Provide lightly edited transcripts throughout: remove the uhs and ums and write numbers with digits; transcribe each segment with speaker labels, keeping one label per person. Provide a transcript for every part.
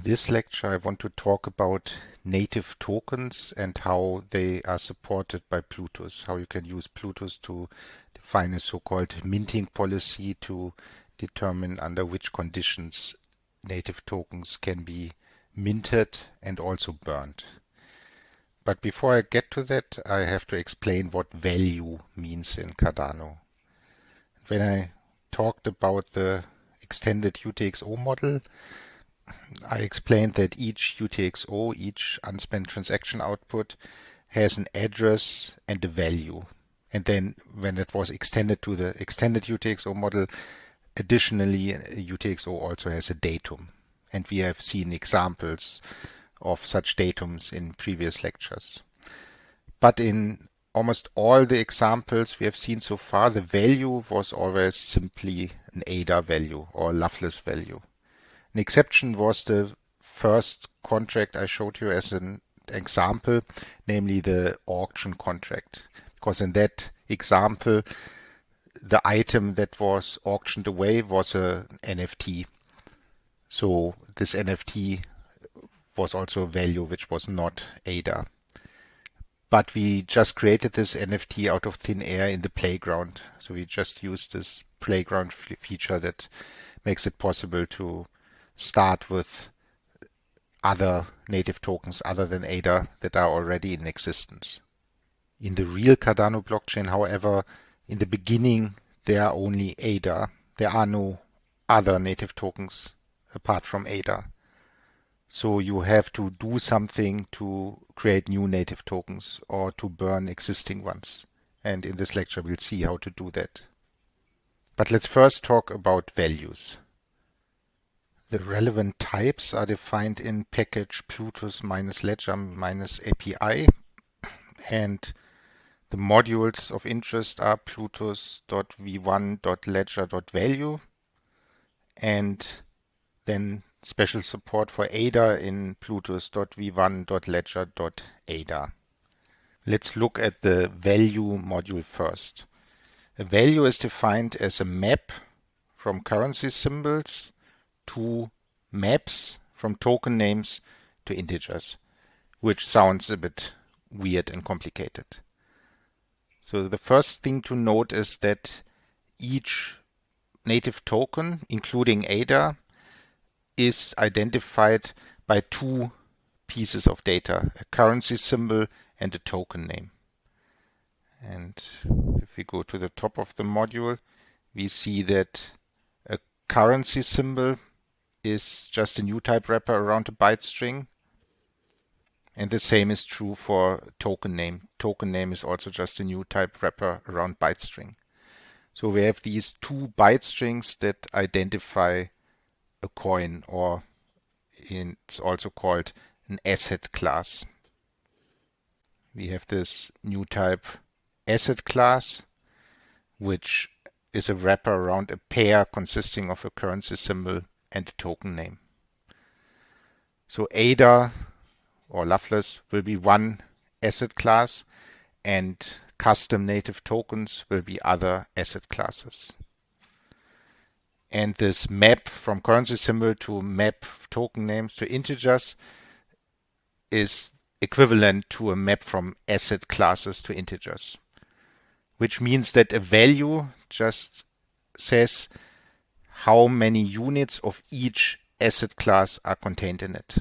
Speaker 1: this lecture, I want to talk about native tokens and how they are supported by Plutus, how you can use Plutus to define a so-called minting policy to determine under which conditions native tokens can be minted and also burned. But before I get to that, I have to explain what value means in Cardano. When I talked about the extended UTXO model, I explained that each UTXO, each unspent transaction output, has an address and a value. And then when it was extended to the extended UTXO model, additionally, UTXO also has a datum. And we have seen examples of such datums in previous lectures. But in almost all the examples we have seen so far, the value was always simply an ADA value or Loveless value. An exception was the first contract I showed you as an example, namely the auction contract. Because in that example, the item that was auctioned away was an NFT. So this NFT was also a value which was not ADA. But we just created this NFT out of thin air in the playground. So we just used this playground feature that makes it possible to start with other native tokens other than ADA that are already in existence. In the real Cardano blockchain, however, in the beginning, there are only ADA. There are no other native tokens apart from ADA. So you have to do something to create new native tokens or to burn existing ones. And in this lecture, we'll see how to do that. But let's first talk about values. The relevant types are defined in package Plutus-Ledger-API, and the modules of interest are plutus.v1.ledger.value, and then special support for ADA in plutus.v1.ledger.ada. Let's look at the value module first. A value is defined as a map from currency symbols to maps from token names to integers, which sounds a bit weird and complicated. So the first thing to note is that each native token, including ADA, is identified by two pieces of data, a currency symbol and a token name. And if we go to the top of the module, we see that a currency symbol is just a new type wrapper around a byte string. And the same is true for token name. Token name is also just a new type wrapper around byte string. So we have these two byte strings that identify a coin, or it's also called an asset class. We have this new type asset class, which is a wrapper around a pair consisting of a currency symbol and a token name. So ADA or Loveless will be one asset class, and custom native tokens will be other asset classes. And this map from currency symbol to map token names to integers is equivalent to a map from asset classes to integers, which means that a value just says how many units of each asset class are contained in it.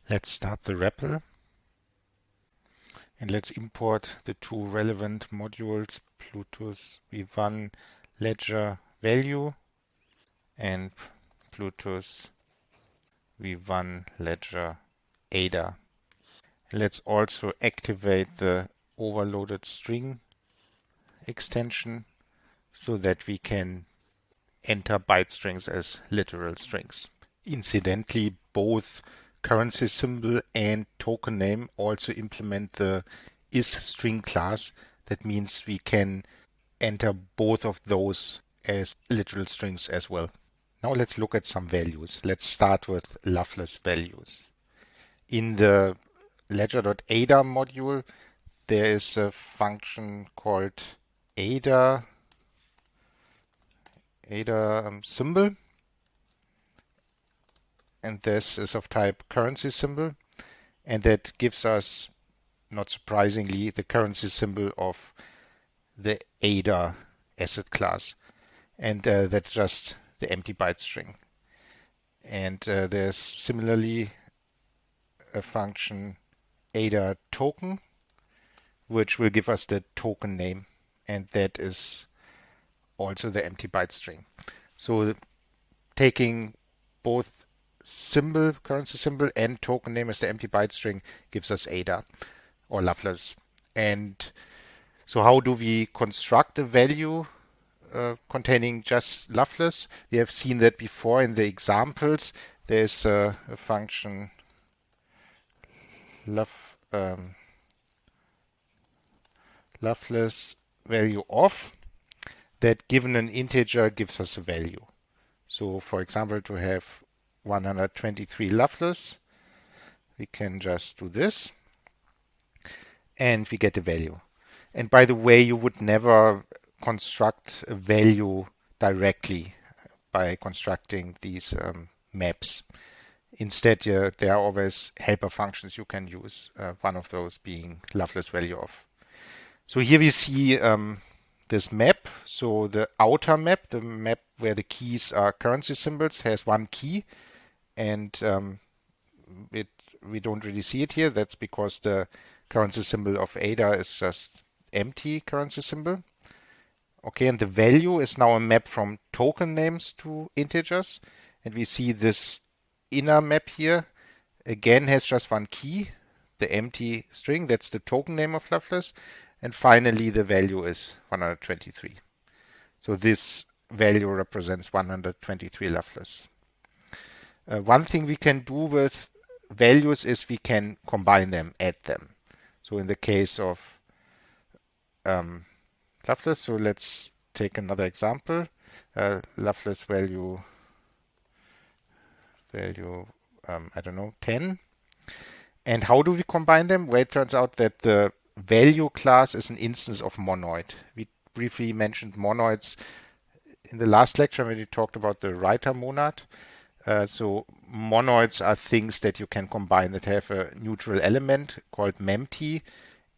Speaker 1: Let's start the REPL and let's import the two relevant modules, Plutus v1 ledger value and Plutus v1 ledger ADA. Let's also activate the overloaded string extension so that we can enter byte strings as literal strings. Incidentally, both currency symbol and token name also implement the isString class. That means we can enter both of those as literal strings as well. Now let's look at some values. Let's start with Loveless values. In the ledger.ada module, there is a function called ADA symbol, and this is of type currency symbol, and that gives us, not surprisingly, the currency symbol of the ADA asset class, and that's just the empty byte string. And there's similarly a function ADA token, which will give us the token name, and that is also the empty byte string. So taking both symbol, currency symbol, and token name as the empty byte string gives us ADA or Loveless. And so how do we construct a value containing just Loveless? We have seen that before in the examples. There's a function Loveless value of that, given an integer, gives us a value. So for example, to have 123 Loveless, we can just do this and we get a value. And by the way, you would never construct a value directly by constructing these maps. Instead, there are always helper functions you can use, one of those being Loveless value of. So here we see this map. So the outer map, the map where the keys are currency symbols, has one key, and we don't really see it here. That's because the currency symbol of ADA is just empty currency symbol. Okay, and the value is now a map from token names to integers, and we see this inner map here again has just one key, the empty string. That's the token name of Loveless. And finally, the value is 123. So this value represents 123 Loveless. One thing we can do with values is we can combine them, add them. So in the case of Loveless, so let's take another example. Loveless value, I don't know, 10. And how do we combine them? Well, it turns out that the value class is an instance of monoid. We briefly mentioned monoids in the last lecture when we talked about the writer monad. So monoids are things that you can combine that have a neutral element called memty,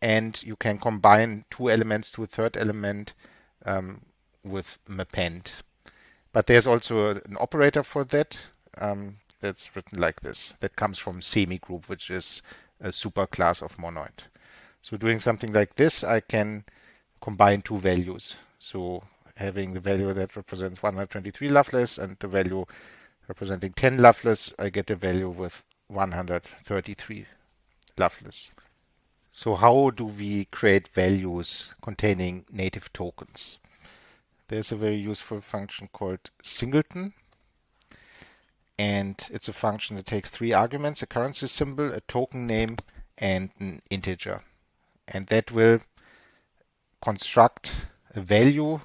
Speaker 1: and you can combine two elements to a third element with mapend. But there's also an operator for that that's written like this. That comes from semigroup, which is a superclass of monoid. So doing something like this, I can combine two values. So having the value that represents 123 Loveless and the value representing 10 Loveless, I get a value with 133 Loveless. So how do we create values containing native tokens? There's a very useful function called singleton. And it's a function that takes three arguments: a currency symbol, a token name, and an integer. And that will construct a value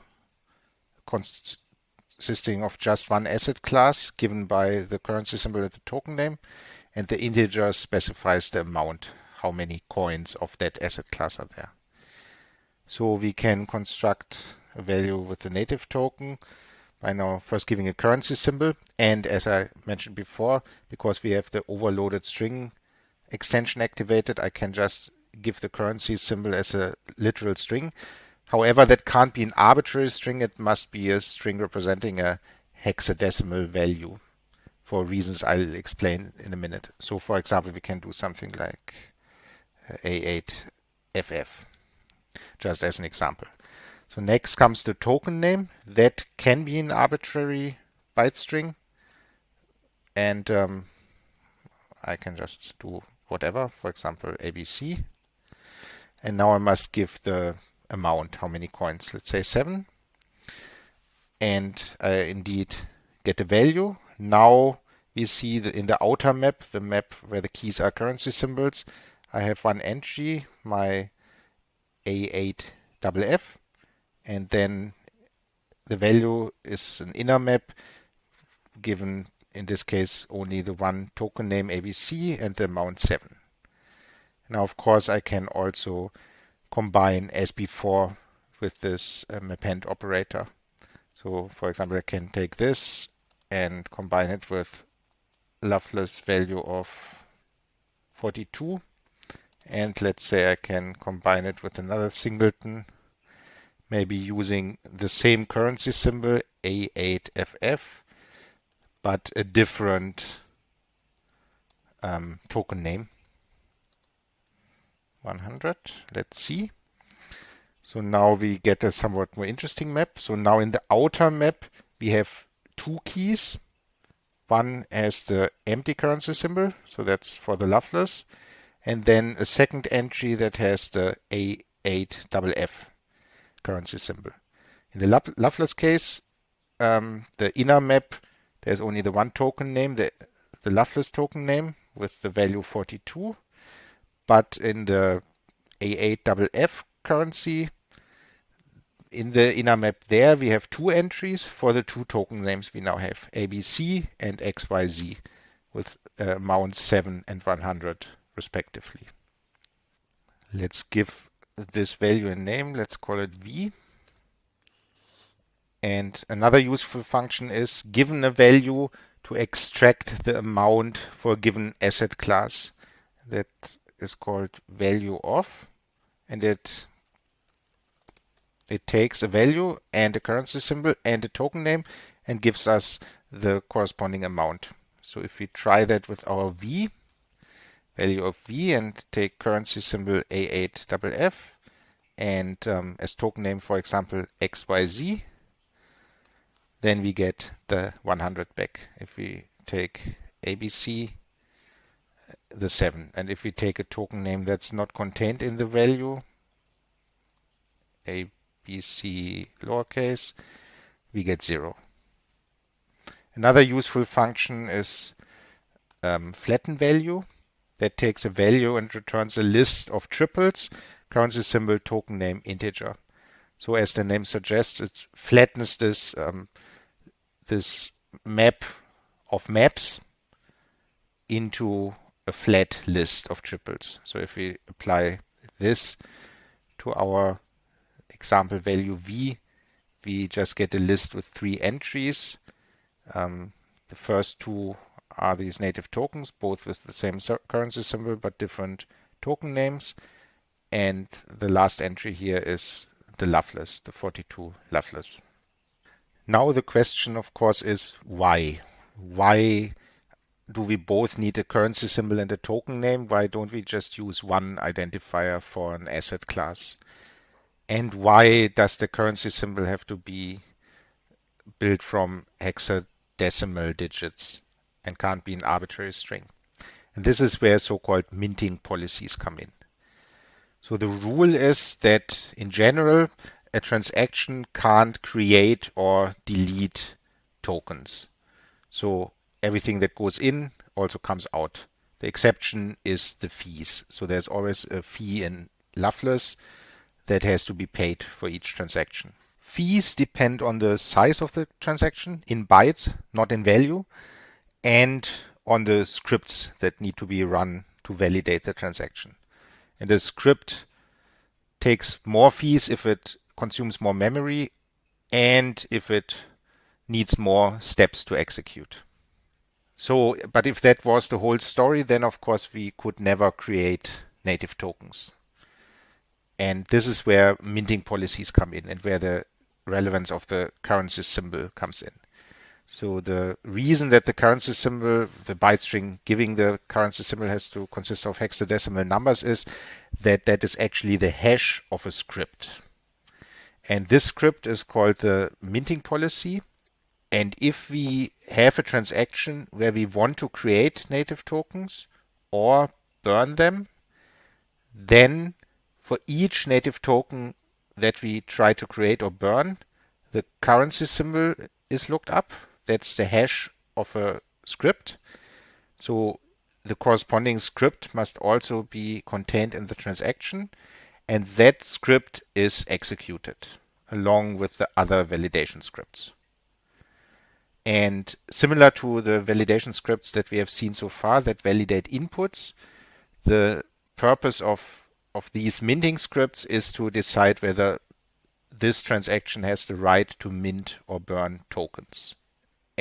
Speaker 1: consisting of just one asset class given by the currency symbol and the token name, and the integer specifies the amount, how many coins of that asset class are there. So we can construct a value with the native token by now first giving a currency symbol, and as I mentioned before, because we have the overloaded string extension activated, I can just give the currency symbol as a literal string. However, that can't be an arbitrary string. It must be a string representing a hexadecimal value for reasons I'll explain in a minute. So for example, we can do something like A8FF, just as an example. So next comes the token name. That can be an arbitrary byte string. And I can just do whatever, for example, ABC. And now I must give the amount, how many coins, let's say 7. And I indeed get a value. Now we see that in the outer map, the map where the keys are currency symbols, I have one entry, my A8FF, and then the value is an inner map given, in this case, only the one token name ABC and the amount 7. Now, of course, I can also combine as before with this mapend operator. So, for example, I can take this and combine it with Loveless value of 42. And let's say I can combine it with another singleton, maybe using the same currency symbol, A8FF, but a different token name. 100. Let's see. So now we get a somewhat more interesting map. So now in the outer map, we have two keys. One has the empty currency symbol, so that's for the Loveless, and then a second entry that has the A8FF currency symbol. In the Loveless case, the inner map, there's only the one token name, the Loveless token name with the value 42. But in the A8FF currency, in the inner map there, we have two entries for the two token names we now have, ABC and XYZ, with amounts 7 and 100 respectively. Let's give this value a name. Let's call it V. And another useful function is, given a value, to extract the amount for a given asset class. That is called value of, and it takes a value and a currency symbol and a token name and gives us the corresponding amount. So if we try that with our V, value of V, and take currency symbol A8FF and as token name, for example, XYZ, then we get the 100 back. If we take ABC, the 7. And if we take a token name that's not contained in the value, ABC lowercase, we get 0. Another useful function is flatten value. That takes a value and returns a list of triples, currency symbol, token name, integer. So as the name suggests, it flattens this map of maps into a flat list of triples. So if we apply this to our example value V, we just get a list with 3 entries. The first two are these native tokens, both with the same currency symbol but different token names. And the last entry here is the Loveless, the 42 Loveless. Now the question, of course, is why? Why do we both need a currency symbol and a token name? Why don't we just use one identifier for an asset class? And why does the currency symbol have to be built from hexadecimal digits and can't be an arbitrary string? And this is where so-called minting policies come in. So the rule is that in general, a transaction can't create or delete tokens. So everything that goes in also comes out. The exception is the fees. So there's always a fee in Loveless that has to be paid for each transaction. Fees depend on the size of the transaction in bytes, not in value, and on the scripts that need to be run to validate the transaction. And the script takes more fees if it consumes more memory and if it needs more steps to execute. So, but if that was the whole story, then of course we could never create native tokens. And this is where minting policies come in and where the relevance of the currency symbol comes in. So the reason that the currency symbol, the byte string giving the currency symbol, has to consist of hexadecimal numbers is that that is actually the hash of a script. And this script is called the minting policy. And if we have a transaction where we want to create native tokens or burn them, then for each native token that we try to create or burn, the currency symbol is looked up. That's the hash of a script. So the corresponding script must also be contained in the transaction, and that script is executed along with the other validation scripts. And similar to the validation scripts that we have seen so far that validate inputs, the purpose of these minting scripts is to decide whether this transaction has the right to mint or burn tokens.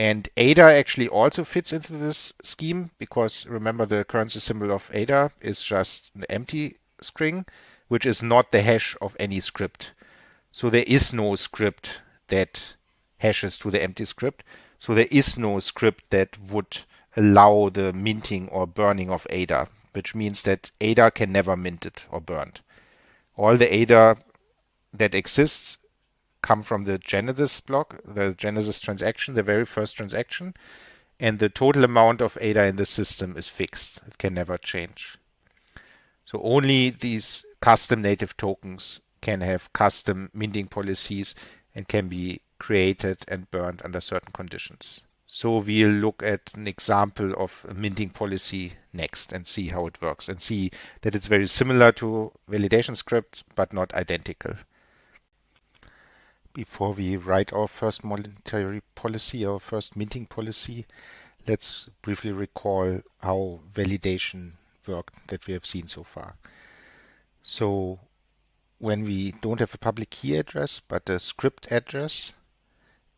Speaker 1: And ADA actually also fits into this scheme because remember the currency symbol of ADA is just an empty string, which is not the hash of any script. So there is no script that hashes to the empty script. So there is no script that would allow the minting or burning of ADA, which means that ADA can never mint it or burned. All the ADA that exists come from the Genesis block, the Genesis transaction, the very first transaction, and the total amount of ADA in the system is fixed. It can never change. So only these custom native tokens can have custom minting policies and can be created and burned under certain conditions. So we'll look at an example of a minting policy next and see how it works and see that it's very similar to validation scripts but not identical. Before we write our first monetary policy, our first minting policy, let's briefly recall how validation worked that we have seen so far. So when we don't have a public key address but a script address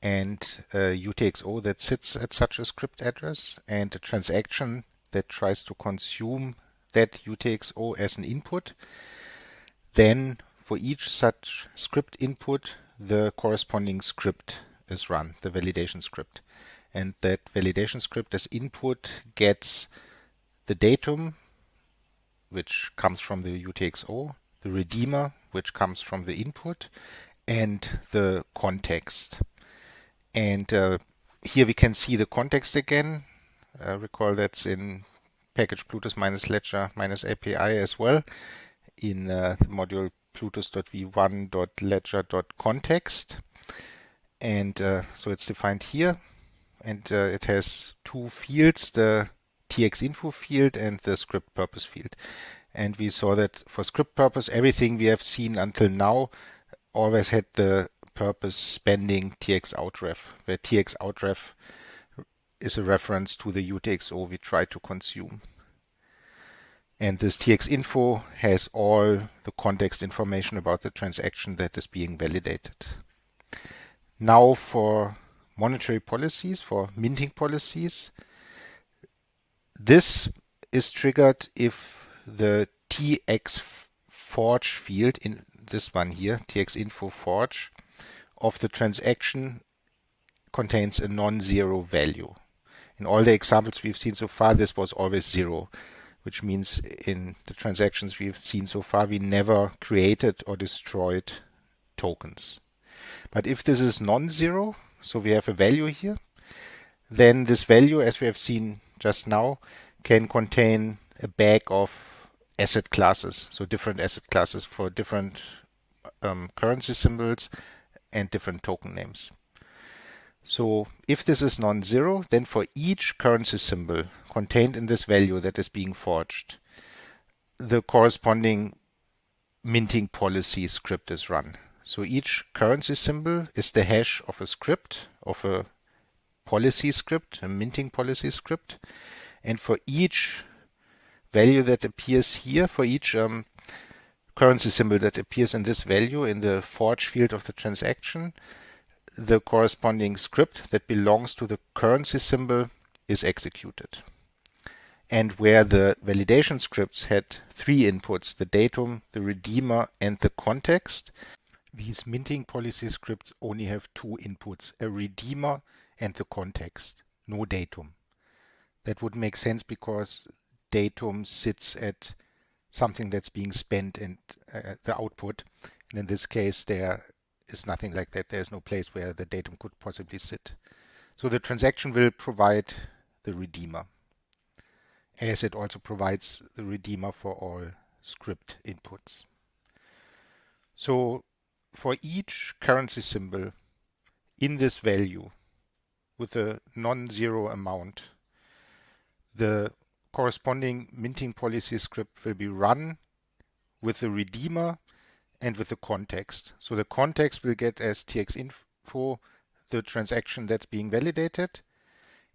Speaker 1: and a UTXO that sits at such a script address and a transaction that tries to consume that UTXO as an input, then for each such script input the corresponding script is run, the validation script. And that validation script as input gets the datum, which comes from the UTXO, the redeemer, which comes from the input, and the context. And here we can see the context again. Recall that's in package Plutus -ledger -API as well in the module plutus.v1.ledger.context. And so it's defined here. And it has two fields, the txinfo field and the script purpose field. And we saw that for script purpose, everything we have seen until now always had the purpose spending txoutref, where txoutref is a reference to the UTXO we try to consume. And this txinfo has all the context information about the transaction that is being validated. Now for monetary policies, for minting policies, this is triggered if the txforge field, in this one here, txinfo forge, of the transaction contains a non-zero value. In all the examples we've seen so far, this was always 0, which means in the transactions we've seen so far, we never created or destroyed tokens. But if this is non-zero, so we have a value here, then this value, as we have seen just now, can contain a bag of asset classes, so different asset classes for different currency symbols and different token names. So if this is non-zero, then for each currency symbol contained in this value that is being forged, the corresponding minting policy script is run. So each currency symbol is the hash of a script, of a policy script, a minting policy script. And for each value that appears here, for each currency symbol that appears in this value in the forge field of the transaction, the corresponding script that belongs to the currency symbol is executed. And where the validation scripts had 3 inputs, the datum, the redeemer, and the context, these minting policy scripts only have 2 inputs, a redeemer and the context, no datum. That would make sense because datum sits at something that's being spent and the output. And in this case, there is nothing like that. There's no place where the datum could possibly sit. So the transaction will provide the redeemer, as it also provides the redeemer for all script inputs. So for each currency symbol in this value with a non-zero amount, the corresponding minting policy script will be run with the redeemer and with the context. So the context will get as txinfo the transaction that's being validated,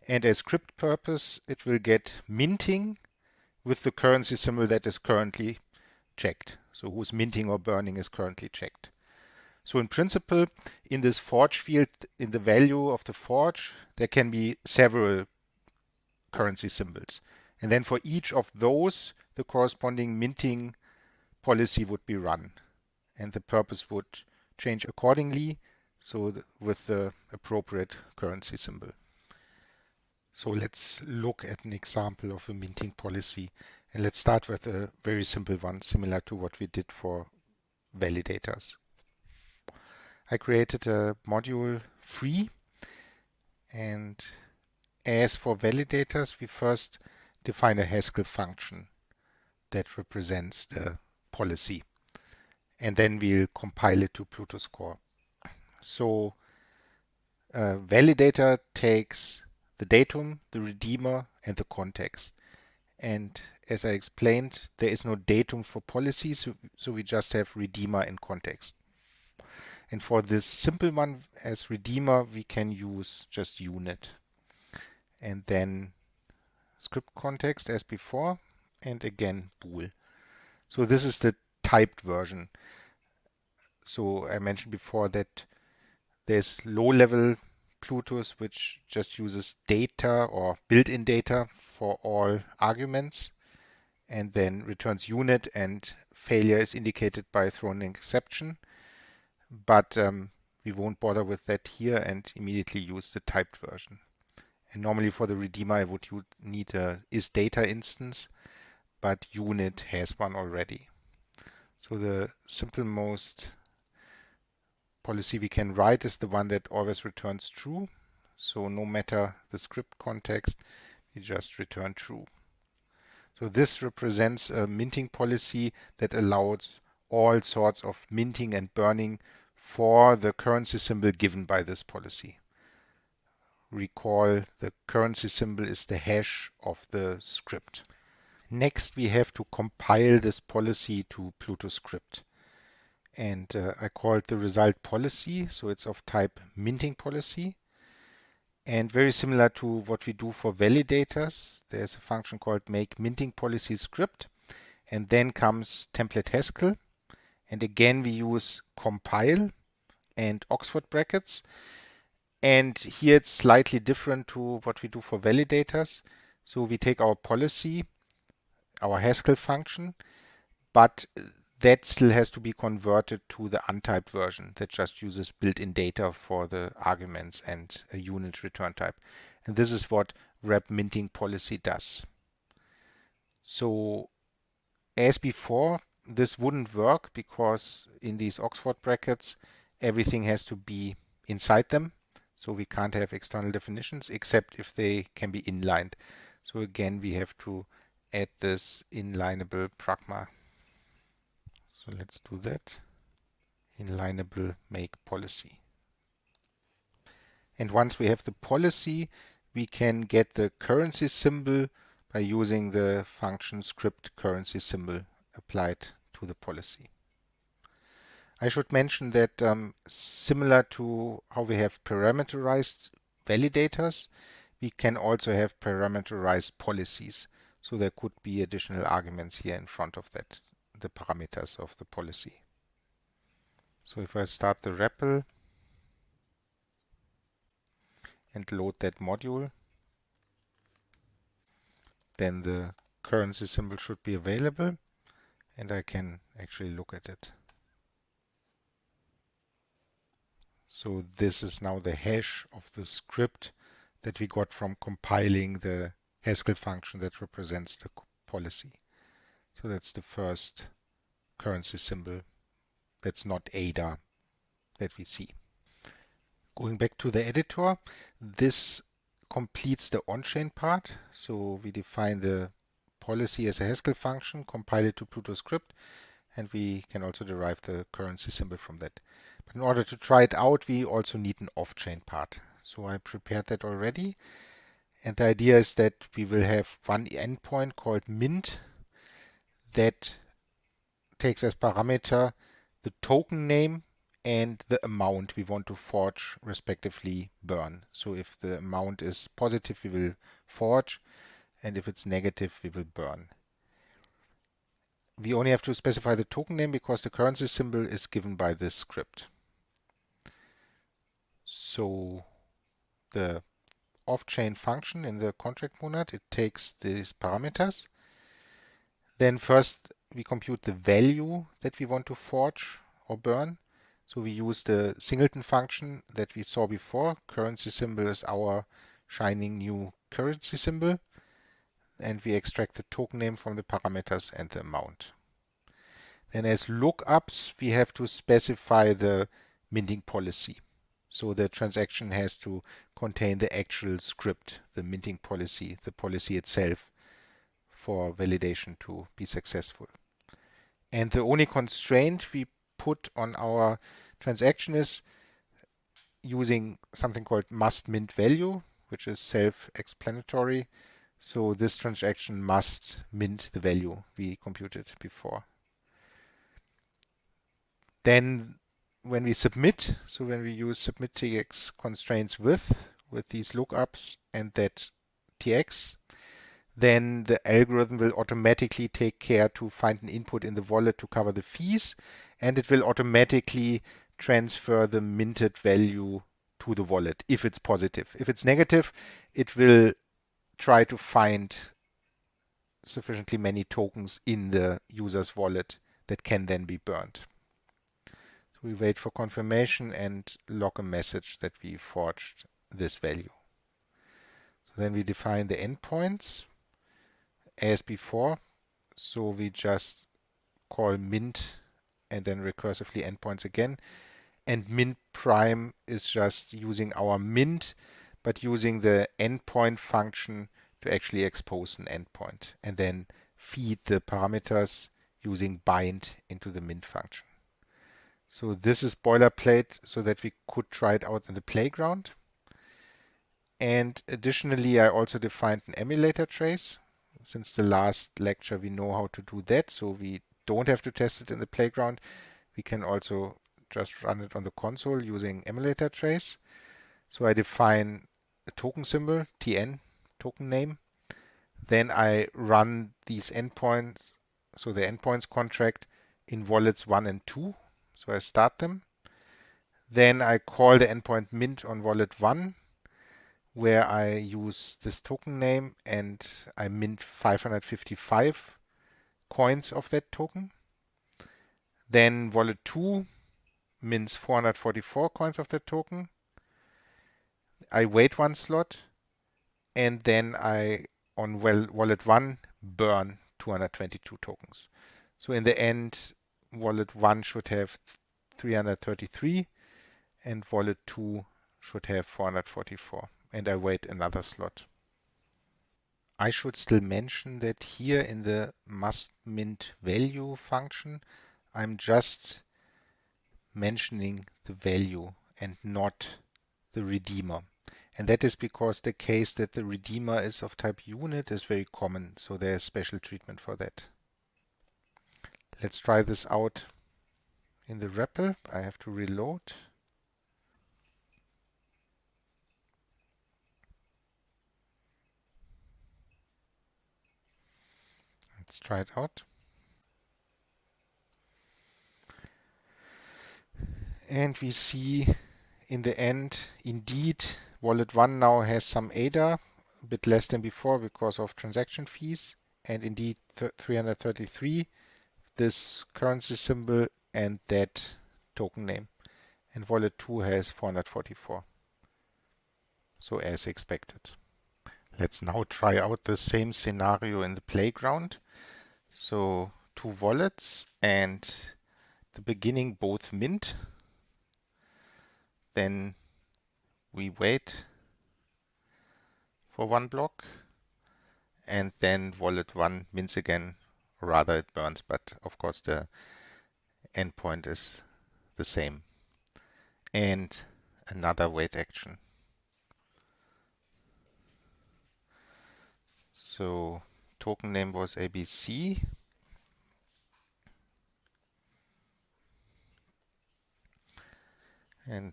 Speaker 1: and as script purpose it will get minting with the currency symbol that is currently checked. So whose minting or burning is currently checked. So in principle, in this forge field, in the value of the forge, there can be several currency symbols. And then for each of those, the corresponding minting policy would be run. And the purpose would change accordingly, so with the appropriate currency symbol. So let's look at an example of a minting policy. And let's start with a very simple one, similar to what we did for validators. I created a module free, and as for validators, we first define a Haskell function that represents the policy, and then we'll compile it to Plutus Core. So a validator takes the datum, the redeemer, and the context. And as I explained, there is no datum for policies, so we just have redeemer and context. And for this simple one, as redeemer, we can use just unit. And then script context as before, and again bool. So this is the typed version. So I mentioned before that there's low-level Plutus, which just uses data or built-in data for all arguments, and then returns unit, and failure is indicated by throwing an exception. But we won't bother with that here and immediately use the typed version. And normally for the redeemer, I would need a isData instance, but unit has one already. So the simple-most policy we can write is the one that always returns true. So no matter the script context, we just return true. So this represents a minting policy that allows all sorts of minting and burning for the currency symbol given by this policy. Recall, the currency symbol is the hash of the script. Next, we have to compile this policy to Plutus script. And I call it the result policy, so it's of type minting policy. And very similar to what we do for validators, there's a function called make minting policy script. And then comes template Haskell. And again, we use compile and Oxford brackets. And here it's slightly different to what we do for validators. So we take our policy, our Haskell function, but that still has to be converted to the untyped version that just uses built-in data for the arguments and a unit return type. And this is what wrap minting policy does. So as before, this wouldn't work because in these Oxford brackets, everything has to be inside them. So we can't have external definitions except if they can be inlined. So again, we have to add this inlineable pragma. So let's do that. Inlineable make policy. And once we have the policy, we can get the currency symbol by using the function script currency symbol applied to the policy. I should mention that similar to how we have parameterized validators, we can also have parameterized policies. So there could be additional arguments here in front of that, the parameters of the policy. So if I start the REPL and load that module, then the currency symbol should be available and I can actually look at it. So this is now the hash of the script that we got from compiling the Haskell function that represents the policy. So that's the first currency symbol that's not ADA that we see. Going back to the editor, this completes the on-chain part. So we define the policy as a Haskell function, compile it to Plutus script, and we can also derive the currency symbol from that. But in order to try it out, we also need an off-chain part. So I prepared that already. And the idea is that we will have one endpoint called mint that takes as parameter the token name and the amount we want to forge, respectively burn. So if the amount is positive, we will forge, and if it's negative, we will burn. We only have to specify the token name because the currency symbol is given by this script. So the off-chain function in the contract monad, it takes these parameters. Then first we compute the value that we want to forge or burn. So we use the singleton function that we saw before. Currency symbol is our shining new currency symbol. And we extract the token name from the parameters and the amount. Then as lookups, we have to specify the minting policy. So the transaction has to contain the actual script, the minting policy, the policy itself for validation to be successful. And the only constraint we put on our transaction is using something called must mint value, which is self-explanatory. So this transaction must mint the value we computed before. Then when we submit, so when we use submit tx constraints with these lookups and that tx, then the algorithm will automatically take care to find an input in the wallet to cover the fees, and it will automatically transfer the minted value to the wallet if it's positive. If it's negative, it will try to find sufficiently many tokens in the user's wallet that can then be burned. So we wait for confirmation and log a message that we forged this value. So then we define the endpoints as before. So we just call mint and then recursively endpoints again. And mint prime is just using our mint, but using the endpoint function to actually expose an endpoint and then feed the parameters using bind into the mint function. So this is boilerplate so that we could try it out in the playground. And additionally, I also defined an emulator trace. Since the last lecture, we know how to do that, so we don't have to test it in the playground. We can also just run it on the console using emulator trace. So I define a token symbol, tn, token name. Then I run these endpoints, so the endpoints contract in wallets 1 and 2. So I start them. Then I call the endpoint mint on wallet 1, where I use this token name and I mint 555 coins of that token. Then wallet 2 mints 444 coins of that token. I wait one slot, and then I, on wallet 1, burn 222 tokens. So in the end, wallet 1 should have 333 and wallet 2 should have 444. And I wait another slot. I should still mention that here in the must mint value function, I'm just mentioning the value and not the redeemer. And that is because the case that the redeemer is of type unit is very common, so there's special treatment for that. Let's try this out in the REPL. I have to reload. Let's try it out. And we see in the end, indeed, wallet 1 now has some ADA, a bit less than before because of transaction fees, and indeed 333, this currency symbol and that token name. And wallet 2 has 444. So as expected. Let's now try out the same scenario in the playground. So 2 wallets and the beginning both mint. Then we wait for 1 block and then wallet 1 mints again, or rather it burns, but of course the endpoint is the same. And another wait action. So token name was ABC. And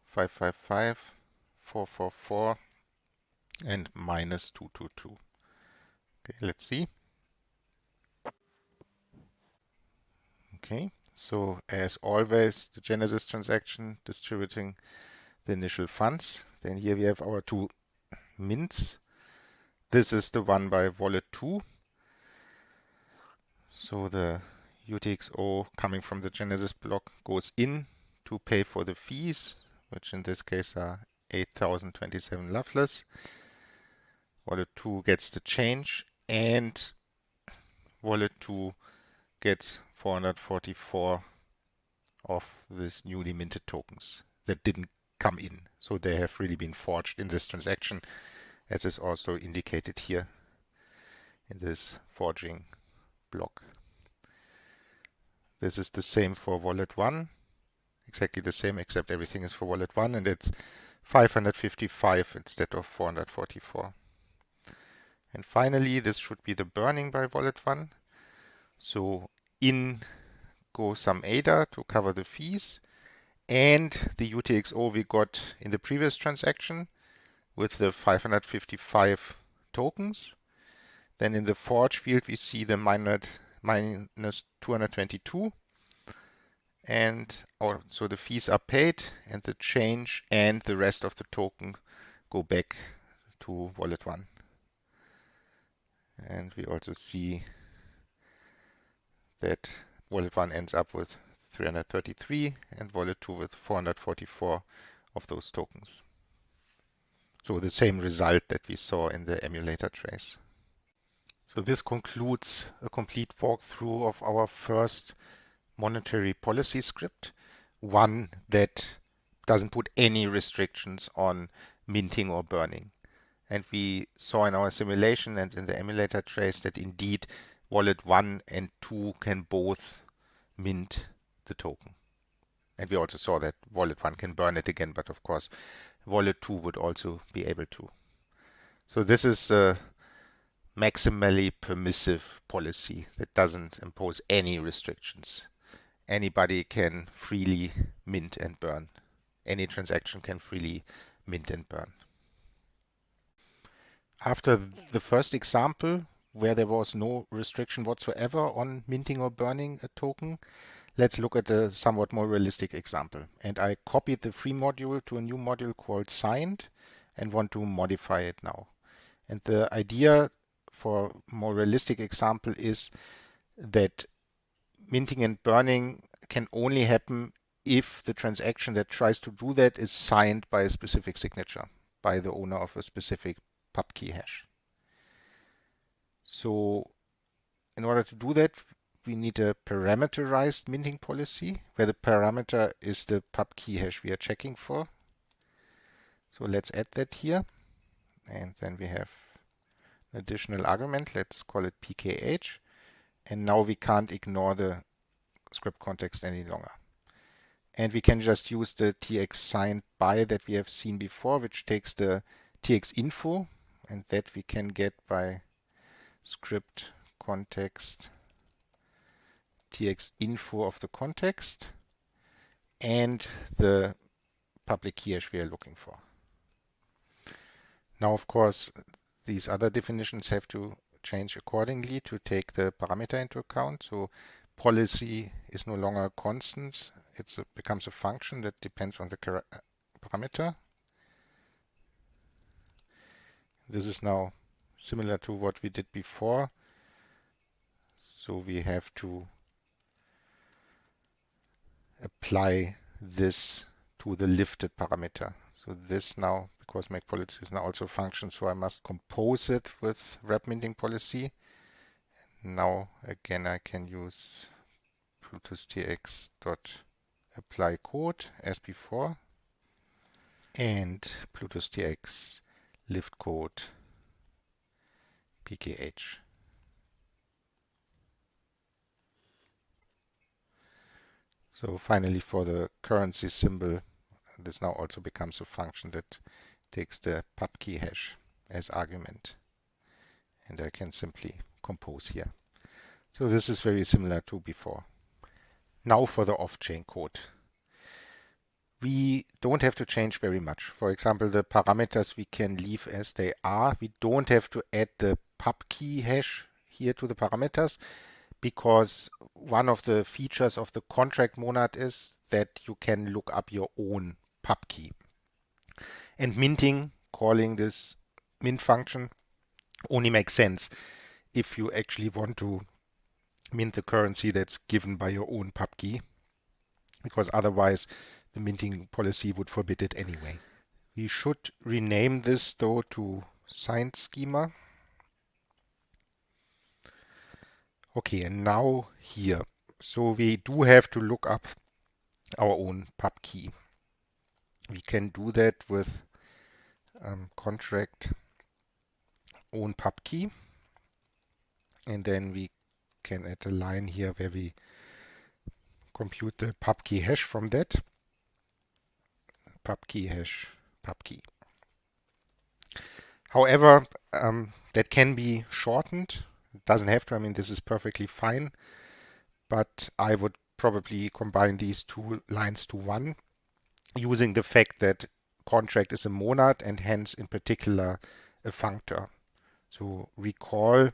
Speaker 1: 555, 444, and minus 222. Okay, let's see. Okay, so as always, the Genesis transaction distributing the initial funds. Then here we have our two mints. This is the one by wallet 2. So the UTXO coming from the Genesis block goes in to pay for the fees, which in this case are 8,027 Loveless. Wallet 2 gets the change, and wallet 2 gets 444 of these newly minted tokens that didn't come in. So they have really been forged in this transaction, as is also indicated here in this forging block. This is the same for wallet 1, exactly the same, except everything is for wallet 1, and it's 555 instead of 444. And finally, this should be the burning by wallet 1. So in goes some ADA to cover the fees, and the UTXO we got in the previous transaction with the 555 tokens. Then in the forge field we see the minus 222, and so the fees are paid, and the change and the rest of the token go back to wallet 1. And we also see that wallet 1 ends up with 333 and wallet 2 with 444 of those tokens. So the same result that we saw in the emulator trace. So this concludes a complete walkthrough of our first monetary policy script, one that doesn't put any restrictions on minting or burning. And we saw in our simulation and in the emulator trace that indeed wallet 1 and 2 can both mint the token. And we also saw that wallet 1 can burn it again, but of course wallet 2 would also be able to. So this is a maximally permissive policy that doesn't impose any restrictions. Anybody can freely mint and burn. Any transaction can freely mint and burn. After the first example, where there was no restriction whatsoever on minting or burning a token, let's look at a somewhat more realistic example. And I copied the free module to a new module called signed and want to modify it now. And the idea for a more realistic example is that minting and burning can only happen if the transaction that tries to do that is signed by a specific signature, by the owner of a specific pub key hash. So in order to do that, we need a parameterized minting policy where the parameter is the pub key hash we are checking for. So let's add that here. And then we have an additional argument. Let's call it pkh. And now we can't ignore the script context any longer. And we can just use the tx signed by that we have seen before, which takes the tx info, and that we can get by script context tx info of the context and the public key hash we are looking for. Now, of course, these other definitions have to change accordingly to take the parameter into account. So policy is no longer a constant. It becomes a function that depends on the parameter. This is now similar to what we did before. So we have to apply this to the lifted parameter. So this now, because make policy is now also a function, so I must compose it with wrap minting policy. And now again I can use PlutusTX dot apply code as before, and PlutusTX lift code pkh. So finally, for the currency symbol, this now also becomes a function that takes the pub key hash as argument. And I can simply compose here. So this is very similar to before. Now for the off-chain code. We don't have to change very much. For example, the parameters we can leave as they are. We don't have to add the pub key hash here to the parameters, because one of the features of the contract monad is that you can look up your own pub key. And minting, calling this mint function, only makes sense if you actually want to mint the currency that's given by your own pub key, because otherwise the minting policy would forbid it anyway. We should rename this though to signed schema. Okay, and now here. So we do have to look up our own pub key. We can do that with contract own pub key. And then we can add a line here where we compute the pub key hash from that. Pub key hash pub key. However, that can be shortened. It doesn't have to. I mean, this is perfectly fine. But I would probably combine these two lines to one, using the fact that contract is a monad and hence in particular a functor. So recall,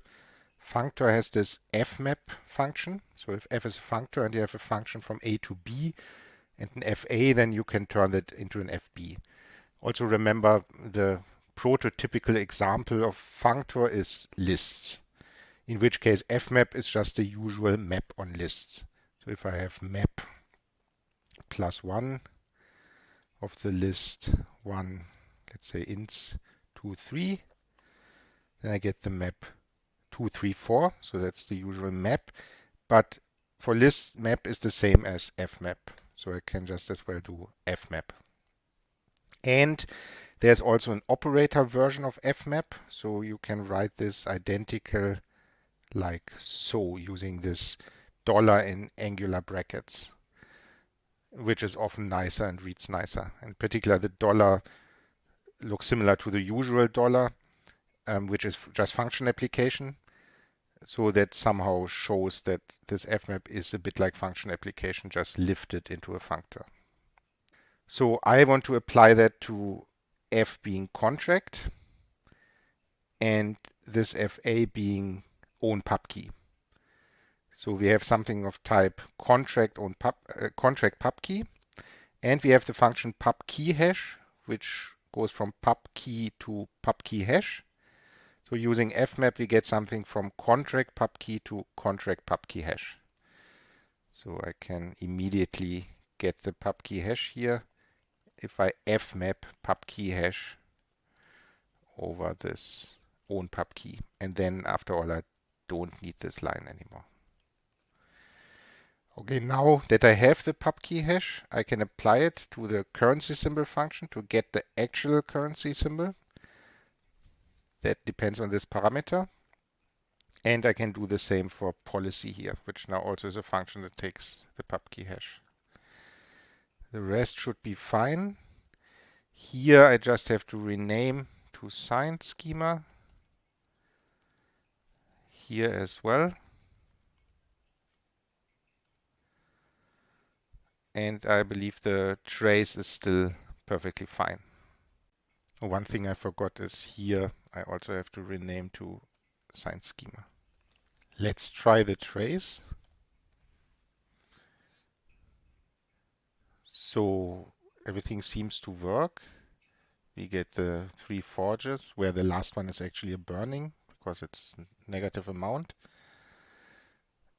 Speaker 1: functor has this fmap function. So if f is a functor and you have a function from a to b and an fa, then you can turn that into an fb. Also remember, the prototypical example of functor is lists, in which case fmap is just the usual map on lists. So if I have map plus 1 of the list 1, let's say ints 2, 3, then I get the map 2, 3, 4. So that's the usual map. But for list, map is the same as fmap. So I can just as well do fmap. And there's also an operator version of fmap. So you can write this identical like so, using this dollar in angular brackets, which is often nicer and reads nicer. In particular, the dollar looks similar to the usual dollar, which is just function application. So that somehow shows that this fmap is a bit like function application, just lifted into a functor. So I want to apply that to f being contract and this fa being own pub key. So we have something of type contract pub key, and we have the function pub key hash, which goes from pub key to pub key hash. So using fmap, we get something from contract pub key to contract pub key hash. So I can immediately get the pub key hash here if I fmap pub key hash over this own pub key. And then after all, I don't need this line anymore. Okay, now that I have the pub key hash, I can apply it to the currency symbol function to get the actual currency symbol. That depends on this parameter. And I can do the same for policy here, which now also is a function that takes the pub key hash. The rest should be fine. Here I just have to rename to signed schema. Here as well. And I believe the trace is still perfectly fine. One thing I forgot is here I also have to rename to signed schema. Let's try the trace. So everything seems to work. We get the 3 forges, where the last one is actually a burning because it's a negative amount.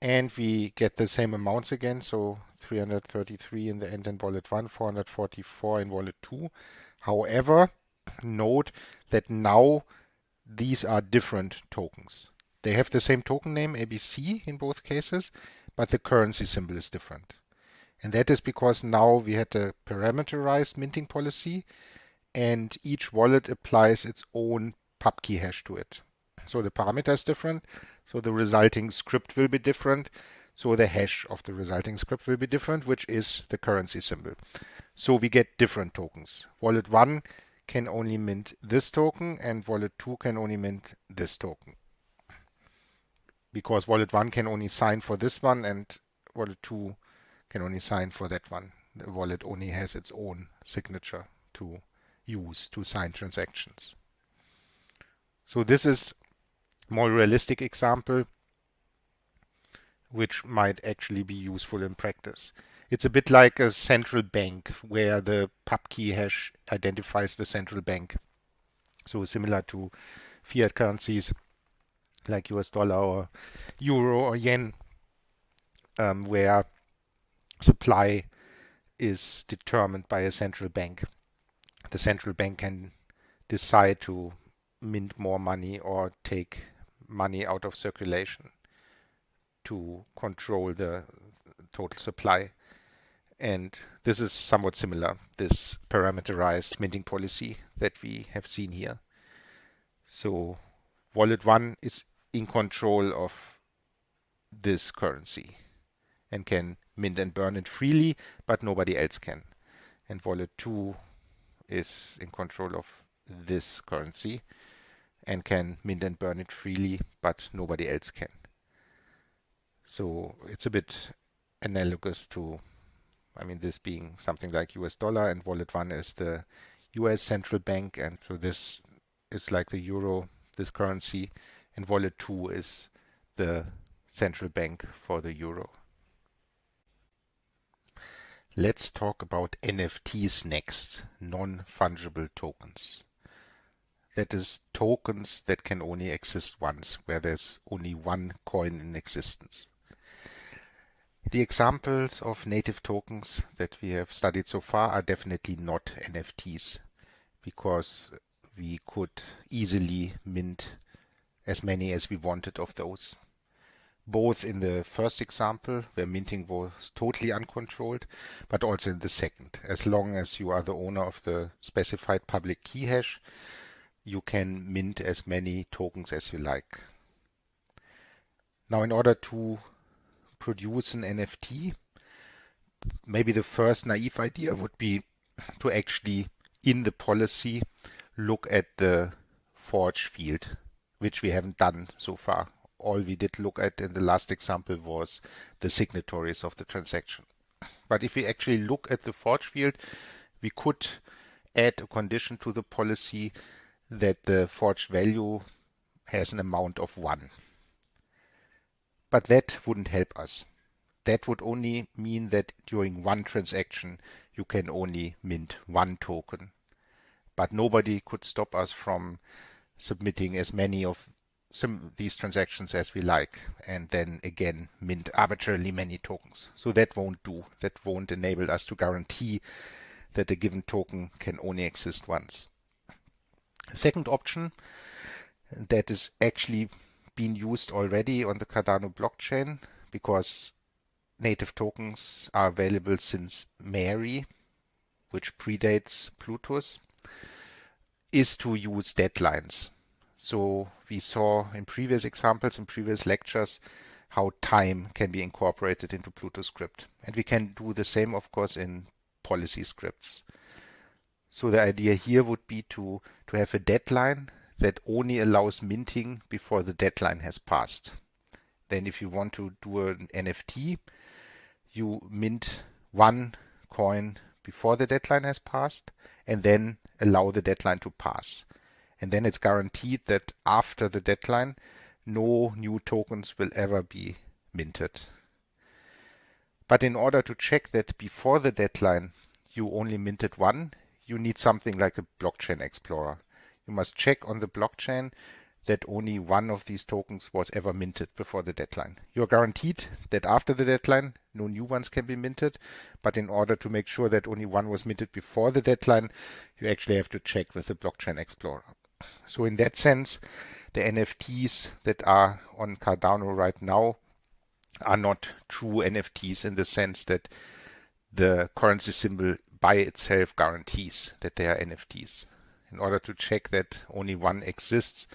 Speaker 1: And we get the same amounts again, so 333 in the end in wallet 1, 444 in wallet 2. However, note that now these are different tokens. They have the same token name, ABC, in both cases, but the currency symbol is different. And that is because now we had a parameterized minting policy, and each wallet applies its own pub key hash to it. So the parameter is different, so the resulting script will be different, so the hash of the resulting script will be different, which is the currency symbol. So we get different tokens. Wallet 1 can only mint this token, and wallet 2 can only mint this token. Because wallet 1 can only sign for this one, and wallet 2 can only sign for that one. The wallet only has its own signature to use to sign transactions. So this is more realistic example, which might actually be useful in practice. It's a bit like a central bank where the pub key hash identifies the central bank. So similar to fiat currencies like US dollar or euro or yen, where supply is determined by a central bank. The central bank can decide to mint more money or take money out of circulation to control the total supply. And this is somewhat similar, this parameterized minting policy that we have seen here. So Wallet 1 is in control of this currency and can mint and burn it freely, but nobody else can. And Wallet 2 is in control of this currency and can mint and burn it freely, but nobody else can. So it's a bit analogous to, this being something like US dollar, and Wallet 1 is the US central bank, and so this is like the euro, this currency, and Wallet 2 is the central bank for the euro. Let's talk about NFTs next, non-fungible tokens. That is, tokens that can only exist once, where there's only one coin in existence. The examples of native tokens that we have studied so far are definitely not NFTs, because we could easily mint as many as we wanted of those. Both in the first example, where minting was totally uncontrolled, but also in the second. As long as you are the owner of the specified public key hash, you can mint as many tokens as you like. Now, in order to produce an NFT, maybe the first naive idea would be to actually, in the policy, look at the forge field, which we haven't done so far. All we did look at in the last example was the signatories of the transaction. But if we actually look at the forge field, we could add a condition to the policy that the forged value has an amount of 1. But that wouldn't help us. That would only mean that during one transaction you can only mint one token. But nobody could stop us from submitting as many of these transactions as we like, and then again mint arbitrarily many tokens. So that won't do. That won't enable us to guarantee that a given token can only exist once. A second option that is actually being used already on the Cardano blockchain, because native tokens are available since Mary, which predates Plutus, is to use deadlines. So we saw in previous examples, in previous lectures, how time can be incorporated into Pluto script. And we can do the same, of course, in policy scripts. So the idea here would be to have a deadline that only allows minting before the deadline has passed. Then if you want to do an NFT, you mint one coin before the deadline has passed and then allow the deadline to pass. And then it's guaranteed that after the deadline, no new tokens will ever be minted. But in order to check that before the deadline you only minted one, you need something like a blockchain explorer. You must check on the blockchain that only one of these tokens was ever minted before the deadline. You're guaranteed that after the deadline, no new ones can be minted, but in order to make sure that only one was minted before the deadline, you actually have to check with the blockchain explorer. So in that sense, the NFTs that are on Cardano right now are not true NFTs in the sense that the currency symbol by itself guarantees that they are NFTs. In order to check that only one exists,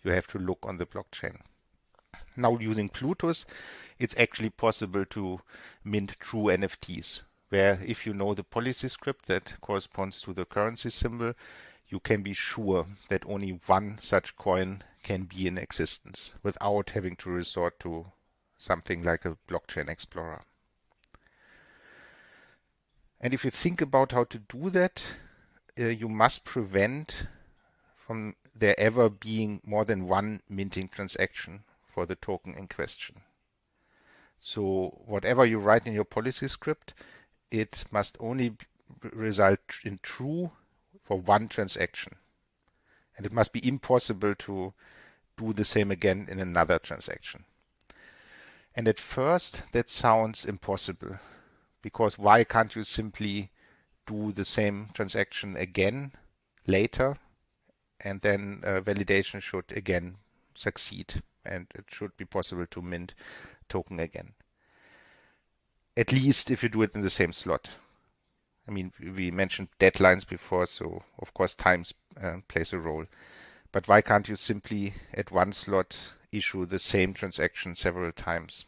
Speaker 1: you have to look on the blockchain. Now, using Plutus, it's actually possible to mint true NFTs, where if you know the policy script that corresponds to the currency symbol, you can be sure that only one such coin can be in existence without having to resort to something like a blockchain explorer. And if you think about how to do that, you must prevent from there ever being more than one minting transaction for the token in question. So whatever you write in your policy script it must only result in true for one transaction. And it must be impossible to do the same again in another transaction. And at first, that sounds impossible, because why can't you simply do the same transaction again later, and then validation should again succeed, and it should be possible to mint token again. At least if you do it in the same slot. I mean, we mentioned deadlines before, so of course time plays a role. But why can't you simply at one slot issue the same transaction several times?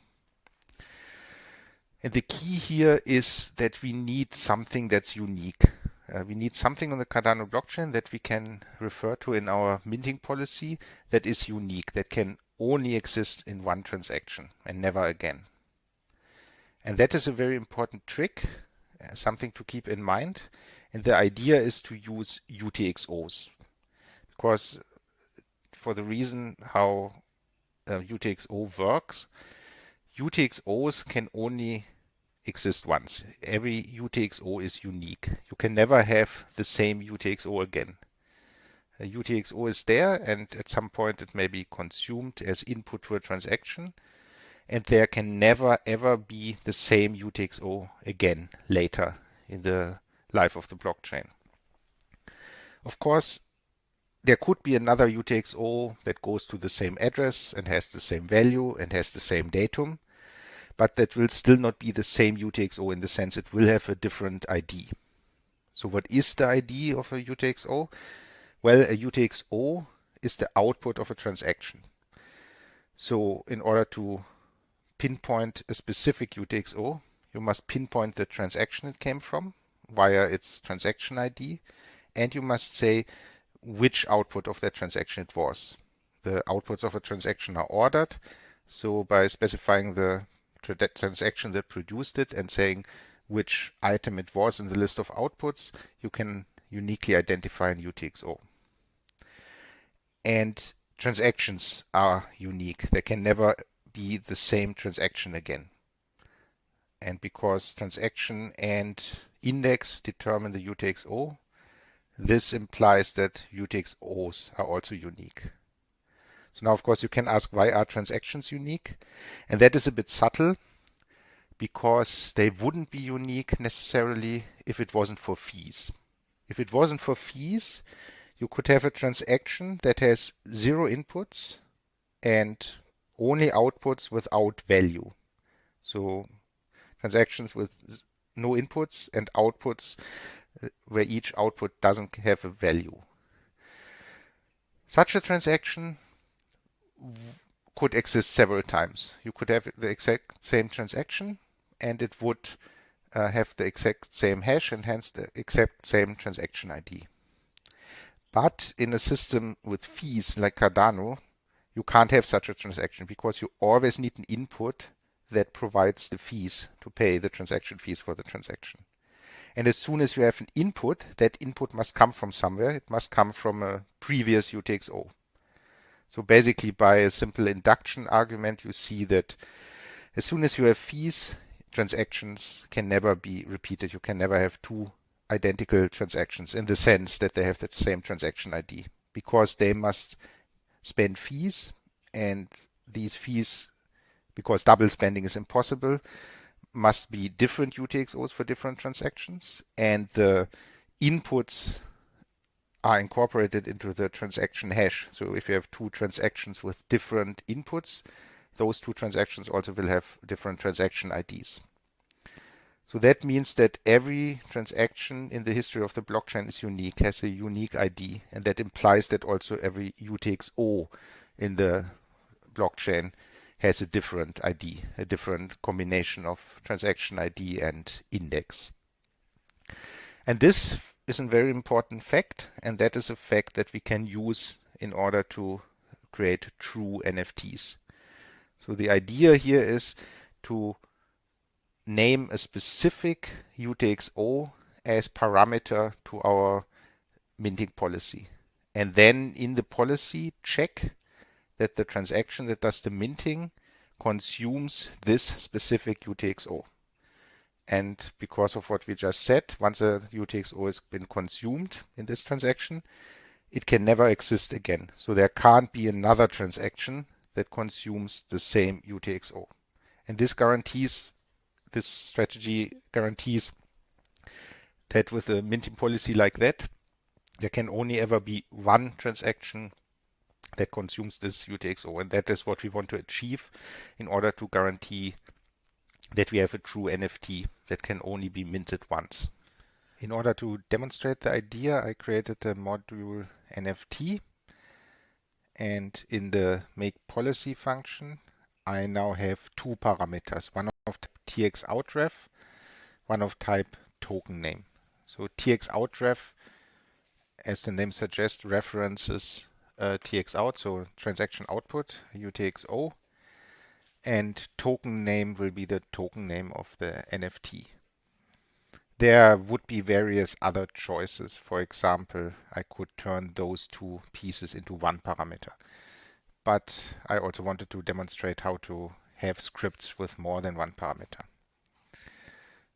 Speaker 1: And the key here is that we need something that's unique. We need something on the Cardano blockchain that we can refer to in our minting policy that is unique, that can only exist in one transaction and never again. And that is a very important trick, something to keep in mind. And the idea is to use UTXOs, because for the reason how UTXO works, UTXOs can only exist once. Every UTXO is unique. You can never have the same UTXO again. A UTXO is there, and at some point it may be consumed as input to a transaction, and there can never ever be the same UTXO again later in the life of the blockchain. Of course, there could be another UTXO that goes to the same address and has the same value and has the same datum, but that will still not be the same UTXO in the sense it will have a different ID. So what is the ID of a UTXO? Well, a UTXO is the output of a transaction. So in order to pinpoint a specific UTXO, you must pinpoint the transaction it came from via its transaction ID, and you must say which output of that transaction it was. The outputs of a transaction are ordered, so by specifying the transaction that produced it and saying which item it was in the list of outputs, you can uniquely identify an UTXO. And transactions are unique. There can never be the same transaction again. And because transaction and index determine the UTXO, this implies that UTXOs are also unique. So now, of course, you can ask, why are transactions unique? And that is a bit subtle, because they wouldn't be unique necessarily if it wasn't for fees. If it wasn't for fees, you could have a transaction that has 0 inputs and only outputs without value. So transactions with no inputs and outputs where each output doesn't have a value. Such a transaction could exist several times. You could have the exact same transaction, and it would have the exact same hash and hence the exact same transaction ID. But in a system with fees like Cardano, you can't have such a transaction, because you always need an input that provides the fees to pay the transaction fees for the transaction. And as soon as you have an input, that input must come from somewhere. It must come from a previous UTXO. So basically, by a simple induction argument, you see that as soon as you have fees, transactions can never be repeated. You can never have two identical transactions in the sense that they have the same transaction ID, because they must spend fees, and these fees, because double spending is impossible, must be different UTXOs for different transactions, and the inputs are incorporated into the transaction hash. So if you have two transactions with different inputs, those two transactions also will have different transaction IDs. So that means that every transaction in the history of the blockchain is unique, has a unique ID, and that implies that also every UTXO in the blockchain has a different ID, a different combination of transaction ID and index. And this is a very important fact, and that is a fact that we can use in order to create true NFTs. So the idea here is to name a specific UTXO as parameter to our minting policy. And then in the policy, check that the transaction that does the minting consumes this specific UTXO. And because of what we just said, once a UTXO has been consumed in this transaction, it can never exist again. So there can't be another transaction that consumes the same UTXO. And this strategy guarantees that with a minting policy like that, there can only ever be one transaction that consumes this UTXO. And that is what we want to achieve in order to guarantee that we have a true NFT that can only be minted once. In order to demonstrate the idea, I created a module NFT, and in the make policy function, I now have two parameters, one of type txoutref, one of type token name. So txoutref, as the name suggests, references txout, so transaction output, UTXO, and token name will be the token name of the NFT. There would be various other choices. For example, I could turn those two pieces into one parameter. But I also wanted to demonstrate how to have scripts with more than one parameter.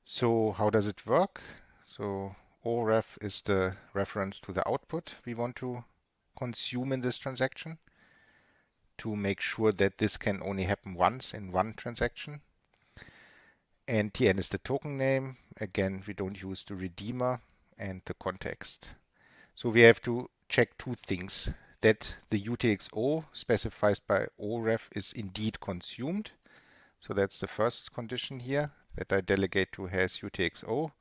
Speaker 1: So how does it work? So oref is the reference to the output we want to consume in this transaction to make sure that this can only happen once in one transaction. And tn is the token name. Again, we don't use the redeemer and the context. So we have to check two things. That the UTXO specified by oref is indeed consumed. So that's the first condition here, that I delegate to has UTXO,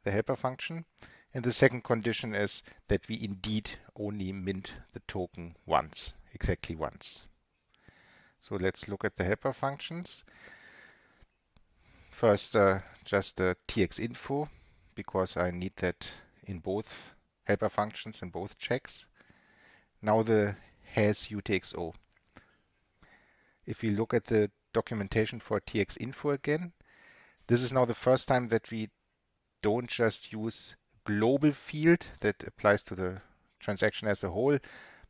Speaker 1: the helper function. And the second condition is that we indeed only mint the token once, exactly once. So let's look at the helper functions. First, just the txinfo, because I need that in both helper functions, in both checks. Now the has UTXO. If we look at the documentation for txinfo again, this is now the first time that we don't just use global field that applies to the transaction as a whole,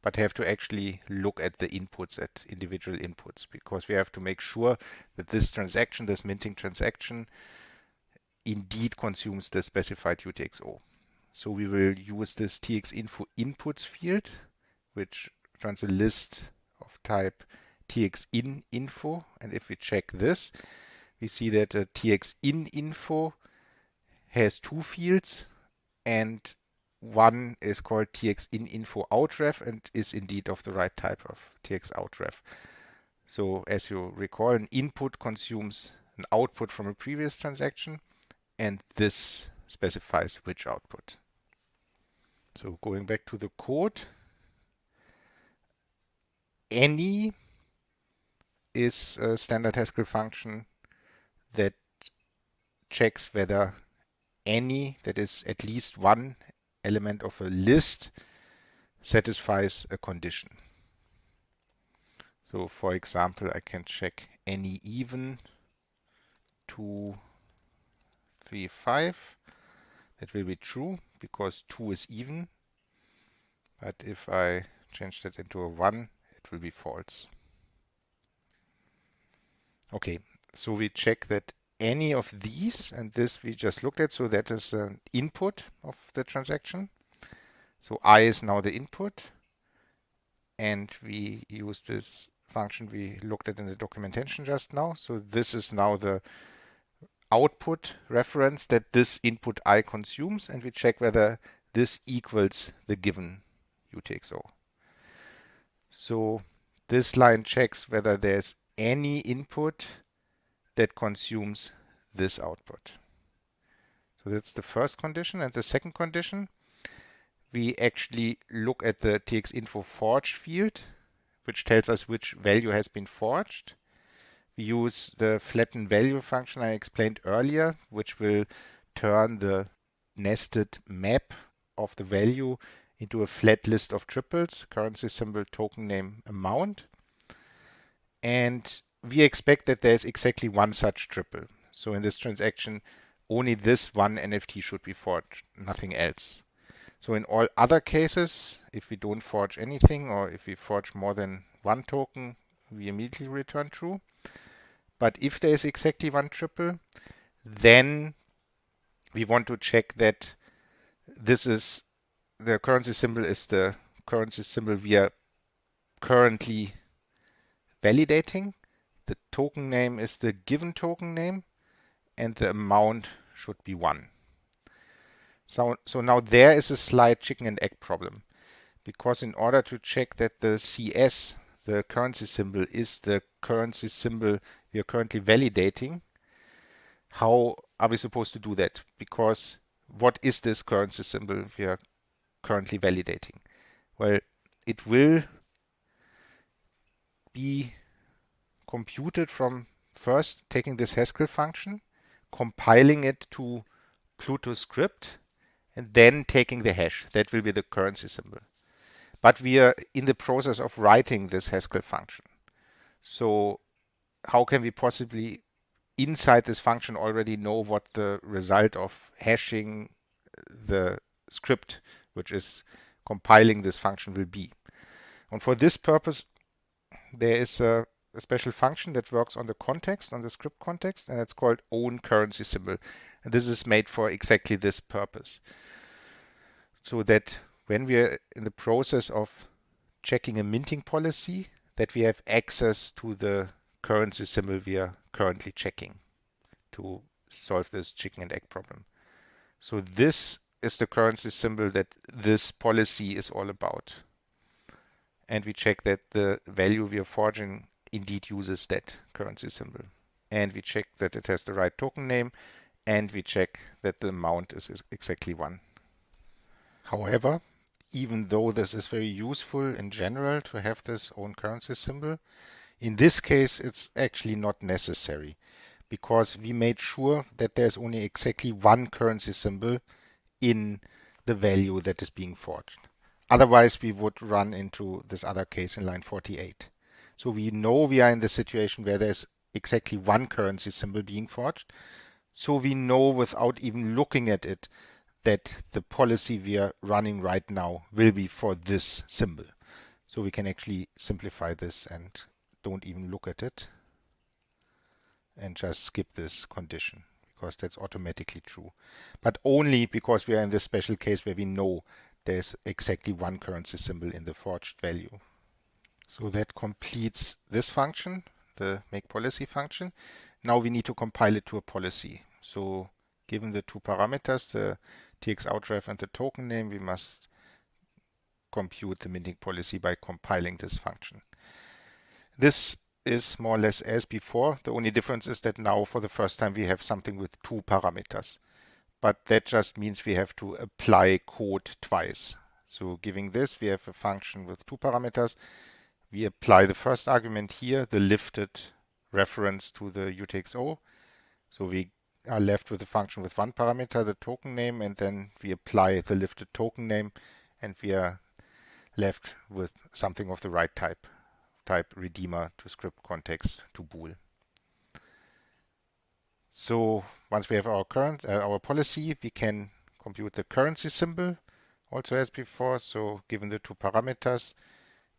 Speaker 1: but have to actually look at the inputs, at individual inputs, because we have to make sure that this transaction, this minting transaction, indeed consumes the specified UTXO. So we will use this txinfo inputs field, which runs a list of type txininfo. And if we check this, we see that txininfo has two fields, and one is called txininfo_outref and is indeed of the right type of txoutref. So as you recall, an input consumes an output from a previous transaction, and this specifies which output. So going back to the code, any is a standard Haskell function that checks whether any, that is at least one element of a list, satisfies a condition. So for example, I can check any even 2, 3, 5. That will be true because 2 is even. But if I change that into a 1, it will be false. Okay, so we check that any of these, and this we just looked at, so that is an input of the transaction. So I is now the input, and we use this function we looked at in the documentation just now. So this is now the output reference that this input I consumes, and we check whether this equals the given UTXO. So this line checks whether there's any input that consumes this output. So that's the first condition. And the second condition, we actually look at the txinfo forge field, which tells us which value has been forged. We use the flatten value function I explained earlier, which will turn the nested map of the value into a flat list of triples, currency symbol, token name, amount. And we expect that there's exactly one such triple. So in this transaction, only this one NFT should be forged, nothing else. So in all other cases, if we don't forge anything, or if we forge more than one token, we immediately return true. But if there is exactly one triple, Then we want to check that this is the currency symbol is the currency symbol we are currently validating. The token name is the given token name, and the amount should be 1. So now there is a slight chicken and egg problem, because in order to check that the CS, the currency symbol, is the currency symbol we are currently validating, how are we supposed to do that? Because what is this currency symbol we are currently validating? Well, it will be computed from first taking this Haskell function, compiling it to Pluto script, and then taking the hash. That will be the currency symbol. But we are in the process of writing this Haskell function. So how can we possibly inside this function already know what the result of hashing the script, which is compiling this function, will be? And for this purpose, there is a special function that works on the context, on the script context, and it's called own currency symbol. And this is made for exactly this purpose. So that when we are in the process of checking a minting policy, that we have access to the currency symbol we are currently checking to solve this chicken and egg problem. So this is the currency symbol that this policy is all about. And we check that the value we are forging indeed uses that currency symbol. And we check that it has the right token name, and we check that the amount is exactly 1. However, even though this is very useful in general to have this own currency symbol, in this case it's actually not necessary, because we made sure that there's only exactly 1 currency symbol in the value that is being forged. Otherwise, we would run into this other case in line 48. So we know we are in the situation where there's exactly 1 currency symbol being forged. So we know without even looking at it that the policy we are running right now will be for this symbol. So we can actually simplify this and don't even look at it and just skip this condition, because that's automatically true. But only because we are in this special case where we know there's exactly 1 currency symbol in the forged value. So that completes this function, the make policy function. Now we need to compile it to a policy. So given the 2 parameters, the txoutref and the token name, we must compute the minting policy by compiling this function. This is more or less as before. The only difference is that now for the first time we have something with 2 parameters. But that just means we have to apply code twice. So giving this, we have a function with 2 parameters. We apply the first argument here, the lifted reference to the UTXO. So we are left with a function with 1 parameter, the token name, and then we apply the lifted token name, and we are left with something of the right type redeemer to script context to bool. So once we have our our policy, we can compute the currency symbol also as before. So given the 2 parameters,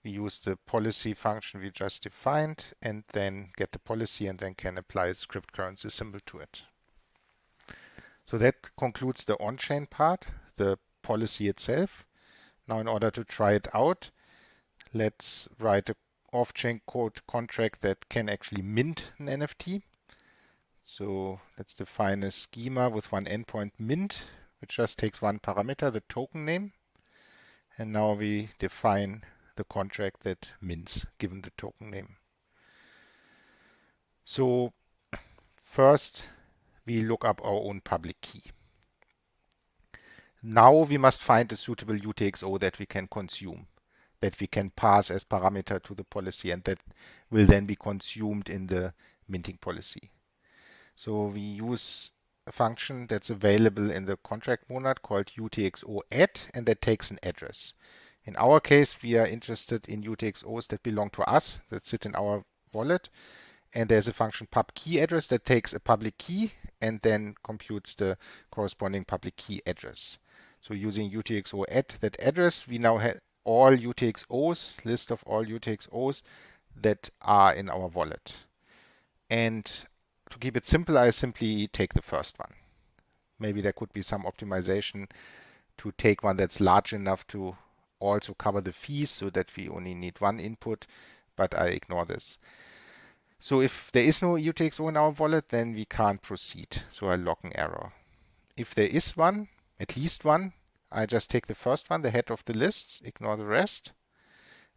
Speaker 1: we use the policy function we just defined and then get the policy and then can apply a script currency symbol to it. So that concludes the on-chain part, the policy itself. Now in order to try it out, let's write a off-chain code contract that can actually mint an NFT. So let's define a schema with 1 endpoint mint, which just takes 1 parameter, the token name. And now we define the contract that mints given the token name. So first we look up our own public key. Now we must find a suitable UTXO that we can consume, that we can pass as parameter to the policy, and that will then be consumed in the minting policy. So we use a function that's available in the contract monad called UTXO-add, and that takes an address. In our case, we are interested in UTXOs that belong to us, that sit in our wallet. And there's a function pub_key_address that takes a public key and then computes the corresponding public key address. So using UTXO-add that address, we now have all UTXOs, list of all UTXOs that are in our wallet. And to keep it simple, I simply take the first one. Maybe there could be some optimization to take one that's large enough to also cover the fees so that we only need one input, but I ignore this. So if there is no UTXO in our wallet, then we can't proceed. So I log an error. If there is one, at least one, I just take the first one, the head of the list, ignore the rest,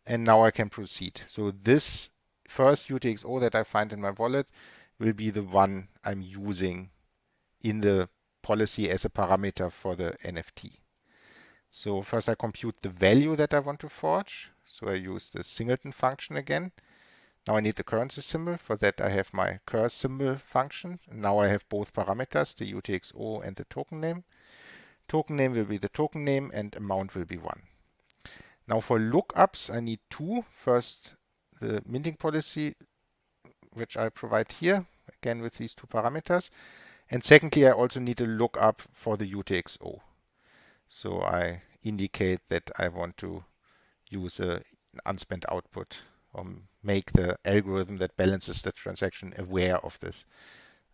Speaker 1: and now I can proceed. So this first UTXO that I find in my wallet will be the one I'm using in the policy as a parameter for the NFT. So first I compute the value that I want to forge. So I use the singleton function again. Now I need the currency symbol. For that I have my cur symbol function. And now I have both parameters, the UTXO and the token name. Token name will be the token name and amount will be 1. Now for lookups I need two. First the minting policy, which I provide here, again with these two parameters. And secondly, I also need a lookup for the UTXO. So I indicate that I want to use an unspent output or make the algorithm that balances the transaction aware of this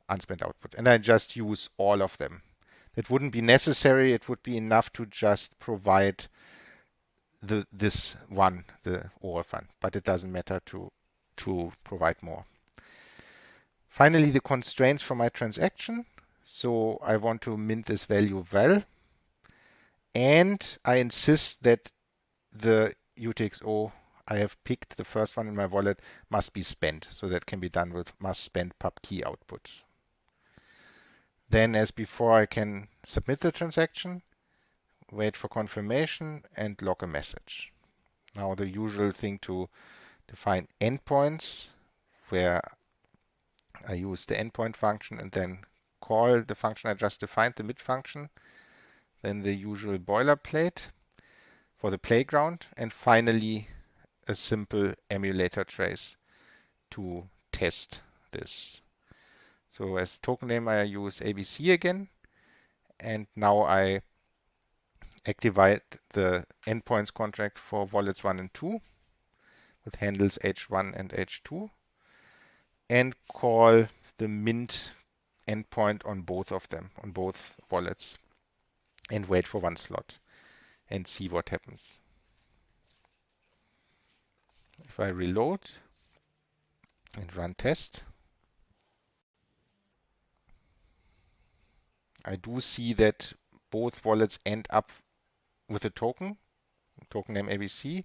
Speaker 1: unspent output. And I just use all of them. That wouldn't be necessary. It would be enough to just provide this one, the OAuth one, but it doesn't matter to provide more. Finally, the constraints for my transaction. So I want to mint this value well. And I insist that the UTXO I have picked, the first one in my wallet, must be spent. So that can be done with must spend pub key output. Then as before, I can submit the transaction, wait for confirmation, and log a message. Now the usual thing to define endpoints, where I use the endpoint function and then call the function I just defined, the mid function, then the usual boilerplate for the playground, and finally a simple emulator trace to test this. So as token name I use ABC again, and now I activate the endpoints contract for wallets 1 and 2 with handles H1 and H2 and call the mint endpoint on both of them, on both wallets, and wait for one slot and see what happens. If I reload and run test, I do see that both wallets end up with a token name ABC,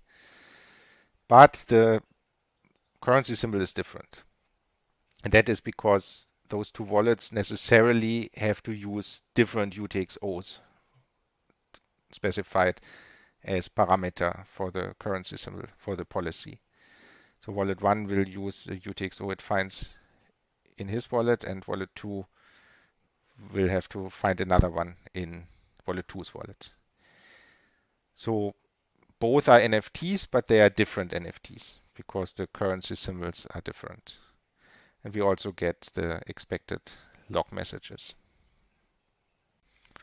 Speaker 1: but the currency symbol is different. And that is because those two wallets necessarily have to use different UTXOs specified as parameter for the currency symbol for the policy. So wallet 1 will use the UTXO it finds in his wallet, and wallet 2 will have to find another one in wallet 2's wallet. So both are NFTs, but they are different NFTs because the currency symbols are different. And we also get the expected log messages.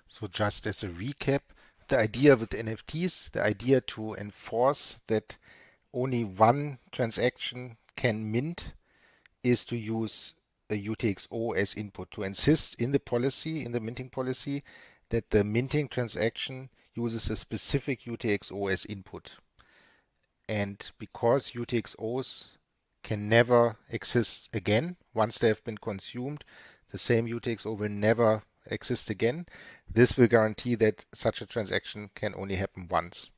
Speaker 1: So just as a recap, the idea with NFTs, the idea to enforce that only one transaction can mint is to use a UTXO as input, to insist in the policy, in the minting policy, that the minting transaction uses a specific UTXO as input. And because UTXOs can never exist again, once they have been consumed, the same UTXO will never exist again. This will guarantee that such a transaction can only happen once.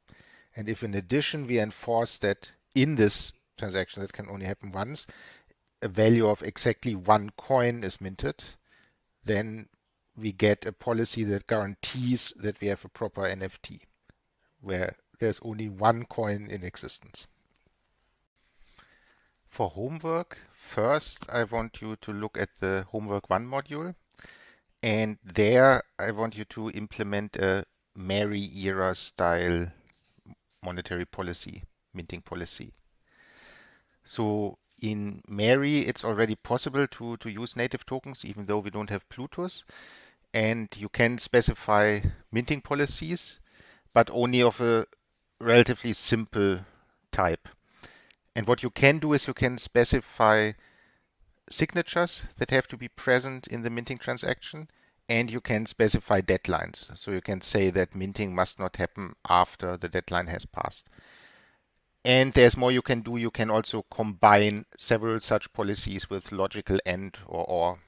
Speaker 1: And if in addition we enforce that in this transaction that can only happen once, a value of exactly one coin is minted, then we get a policy that guarantees that we have a proper NFT, where there's only one coin in existence. For homework, first I want you to look at the homework 1 module, and there I want you to implement a Mary era style monetary policy, minting policy. So in Mary, it's already possible to use native tokens, even though we don't have Plutus. And you can specify minting policies, but only of a relatively simple type. And what you can do is you can specify signatures that have to be present in the minting transaction, and you can specify deadlines. So you can say that minting must not happen after the deadline has passed. And there's more you can do. You can also combine several such policies with logical AND or OR.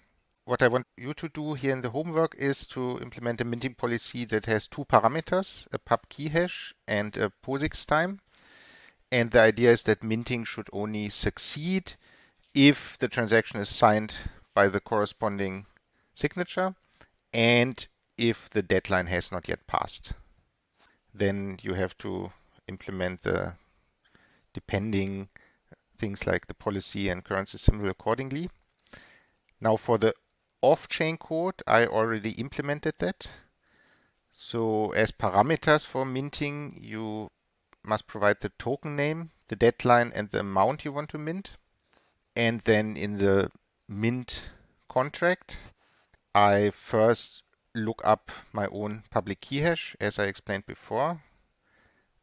Speaker 1: What I want you to do here in the homework is to implement a minting policy that has two parameters, a pub key hash and a POSIX time. And the idea is that minting should only succeed if the transaction is signed by the corresponding signature and if the deadline has not yet passed. Then you have to implement the depending things like the policy and currency symbol accordingly. Now for the off-chain code, I already implemented that. So as parameters for minting, you must provide the token name, the deadline, and the amount you want to mint. And then in the mint contract, I first look up my own public key hash, as I explained before.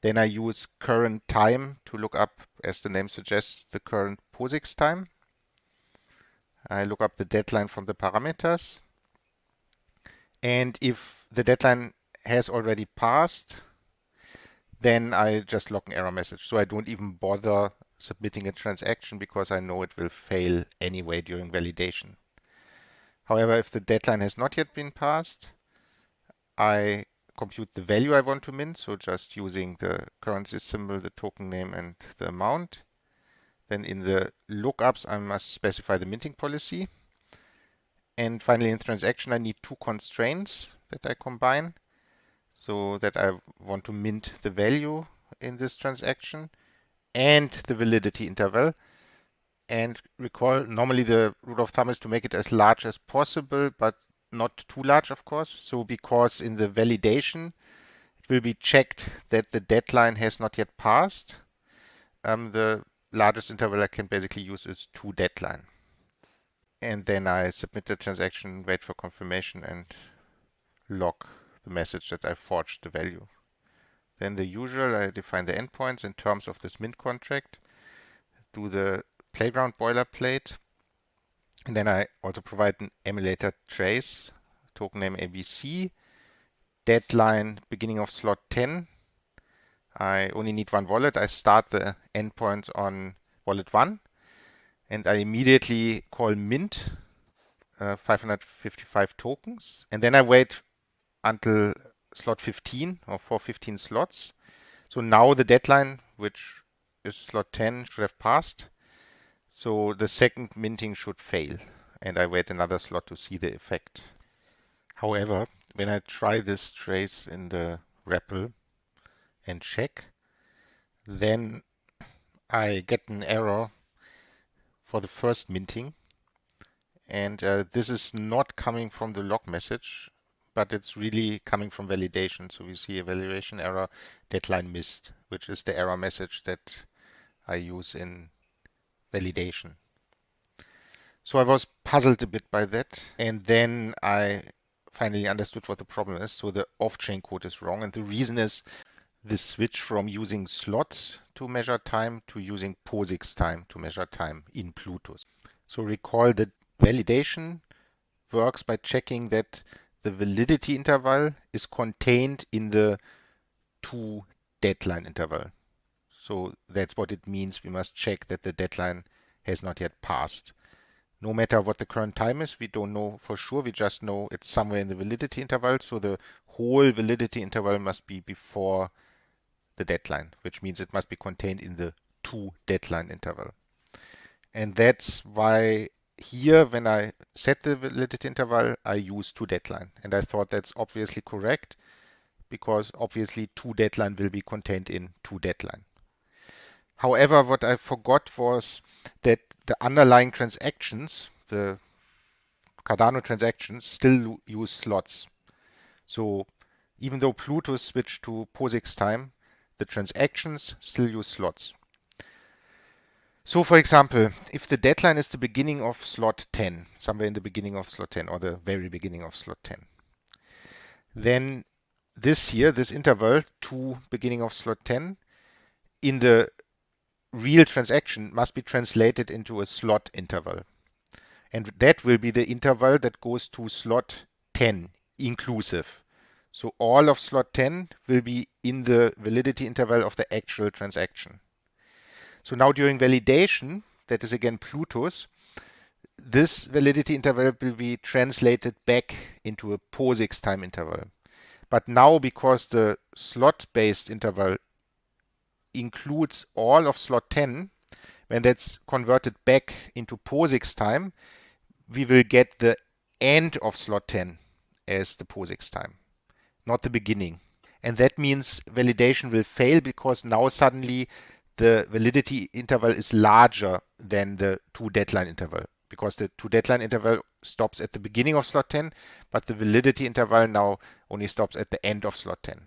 Speaker 1: Then I use current time to look up, as the name suggests, the current POSIX time. I look up the deadline from the parameters. And if the deadline has already passed, then I just log an error message. So I don't even bother submitting a transaction because I know it will fail anyway during validation. However, if the deadline has not yet been passed, I compute the value I want to mint, so just using the currency symbol, the token name, and the amount. Then in the lookups, I must specify the minting policy. And finally, in the transaction, I need two constraints that I combine, so that I want to mint the value in this transaction and the validity interval. And recall, normally the rule of thumb is to make it as large as possible, but not too large, of course. So because in the validation, it will be checked that the deadline has not yet passed. The largest interval I can basically use is toDeadline. And then I submit the transaction, wait for confirmation, and log the message that I forged the value. Then the usual, I define the endpoints in terms of this mint contract, do the playground boilerplate, and then I also provide an emulator trace, token name ABC, deadline beginning of slot 10. I only need one wallet. I start the endpoint on wallet 1, and I immediately call mint 555 tokens, and then I wait until slot 15 or for 15 slots. So now the deadline, which is slot 10, should have passed. So the second minting should fail, and I wait another slot to see the effect. However, when I try this trace in the REPL and check, then I get an error for the first minting. And this is not coming from the log message, but it's really coming from validation. So we see a validation error, deadline missed, which is the error message that I use in validation. So I was puzzled a bit by that, and then I finally understood what the problem is. So the off-chain code is wrong, and the reason is the switch from using slots to measure time to using POSIX time to measure time in Plutus. So recall that validation works by checking that the validity interval is contained in the toDeadline interval. So that's what it means. We must check that the deadline has not yet passed. No matter what the current time is, we don't know for sure. We just know it's somewhere in the validity interval. So the whole validity interval must be before the deadline, which means it must be contained in the toDeadline interval. And that's why here, when I set the validity interval, I use toDeadline. And I thought that's obviously correct, because obviously toDeadline will be contained in toDeadline. However, what I forgot was that the underlying transactions, the Cardano transactions, still use slots. So even though Plutus switched to POSIX time, the transactions still use slots. So for example, if the deadline is the beginning of slot 10, somewhere in the beginning of slot 10 or the very beginning of slot 10, then this interval to beginning of slot 10 in the real transaction must be translated into a slot interval. And that will be the interval that goes to slot 10 inclusive. So all of slot 10 will be in the validity interval of the actual transaction. So now during validation, that is again Plutus, this validity interval will be translated back into a POSIX time interval. But now, because the slot-based interval includes all of slot 10, when that's converted back into POSIX time, we will get the end of slot 10 as the POSIX time, not the beginning. And that means validation will fail because now suddenly the validity interval is larger than the to deadline interval, because the to deadline interval stops at the beginning of slot 10, but the validity interval now only stops at the end of slot 10.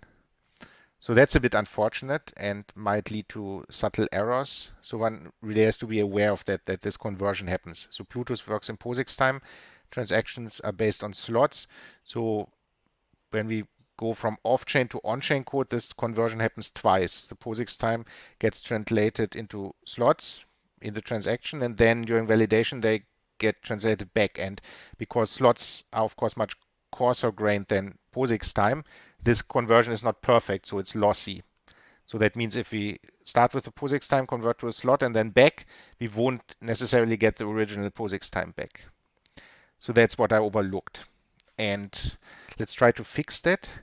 Speaker 1: So that's a bit unfortunate and might lead to subtle errors. So one really has to be aware of that this conversion happens. So Plutus works in POSIX time. Transactions are based on slots. So when we go from off-chain to on-chain code, this conversion happens twice. The POSIX time gets translated into slots in the transaction, and then during validation they get translated back. And because slots are of course much coarser grained than POSIX time, this conversion is not perfect, so it's lossy. So that means if we start with the POSIX time, convert to a slot, and then back, we won't necessarily get the original POSIX time back. So that's what I overlooked. And let's try to fix that.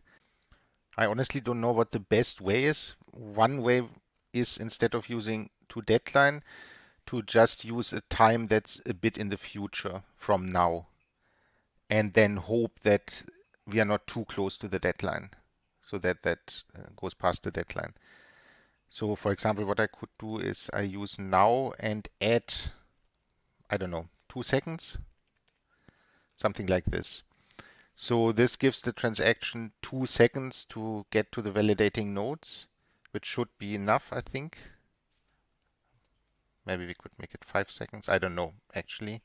Speaker 1: I honestly don't know what the best way is. One way is, instead of using to deadline, to just use a time that's a bit in the future from now, and then hope that we are not too close to the deadline, so that goes past the deadline. So for example, what I could do is I use now and add, I don't know, 2 seconds, something like this. So this gives the transaction 2 seconds to get to the validating nodes, which should be enough, I think. Maybe we could make it 5 seconds. I don't know actually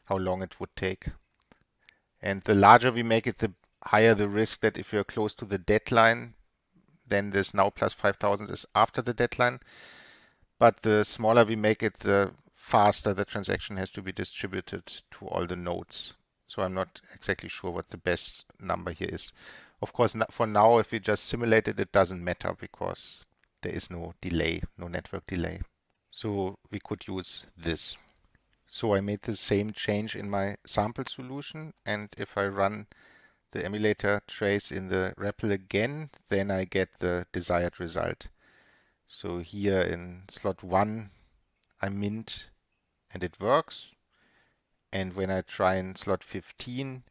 Speaker 1: how long it would take. And the larger we make it, the higher the risk that if you're close to the deadline, then this now plus 5,000 is after the deadline. But the smaller we make it, the faster the transaction has to be distributed to all the nodes. So I'm not exactly sure what the best number here is. Of course, for now, if we just simulate it, it doesn't matter because there is no delay, no network delay. So we could use this. So I made the same change in my sample solution, and if I run the emulator trace in the REPL again, then I get the desired result. So here in slot 1, I mint and it works. And when I try in slot 15,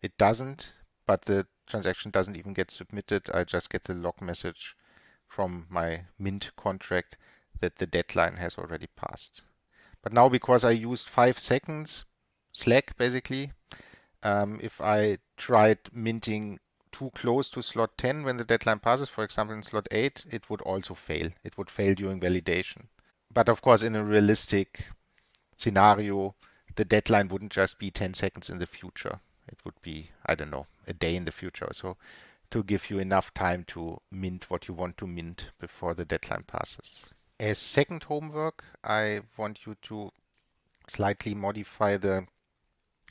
Speaker 1: it doesn't, but the transaction doesn't even get submitted. I just get the log message from my mint contract that the deadline has already passed. But now, because I used 5 seconds slack basically, if I tried minting too close to slot 10 when the deadline passes, for example in slot 8, it would also fail. It would fail during validation. But of course, in a realistic scenario, the deadline wouldn't just be 10 seconds in the future. It would be, I don't know, a day in the future or so, to give you enough time to mint what you want to mint before the deadline passes. As second homework, I want you to slightly modify the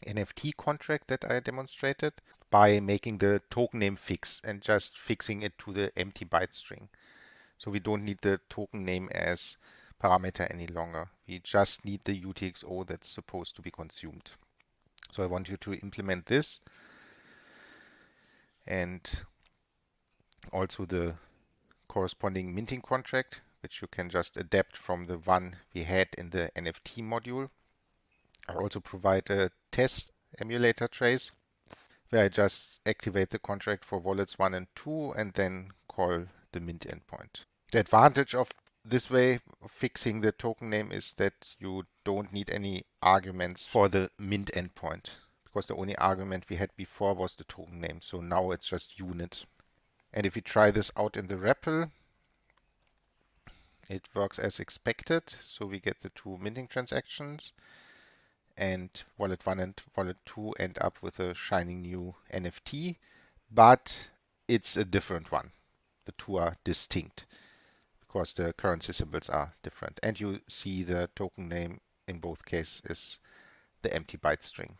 Speaker 1: NFT contract that I demonstrated by making the token name fixed and just fixing it to the empty byte string. So we don't need the token name as parameter any longer. We just need the UTXO that's supposed to be consumed. So I want you to implement this and also the corresponding minting contract, which you can just adapt from the one we had in the NFT module. I also provide a test emulator trace where I just activate the contract for wallets 1 and 2 and then call the mint endpoint. The advantage of this way of fixing the token name is that you don't need any arguments for the mint endpoint, because the only argument we had before was the token name. So now it's just unit. And if we try this out in the REPL, it works as expected. So we get the 2 minting transactions, and wallet 1 and wallet 2 end up with a shiny new NFT, but it's a different one. The 2 are distinct because the currency symbols are different. And you see the token name in both cases is the empty byte string.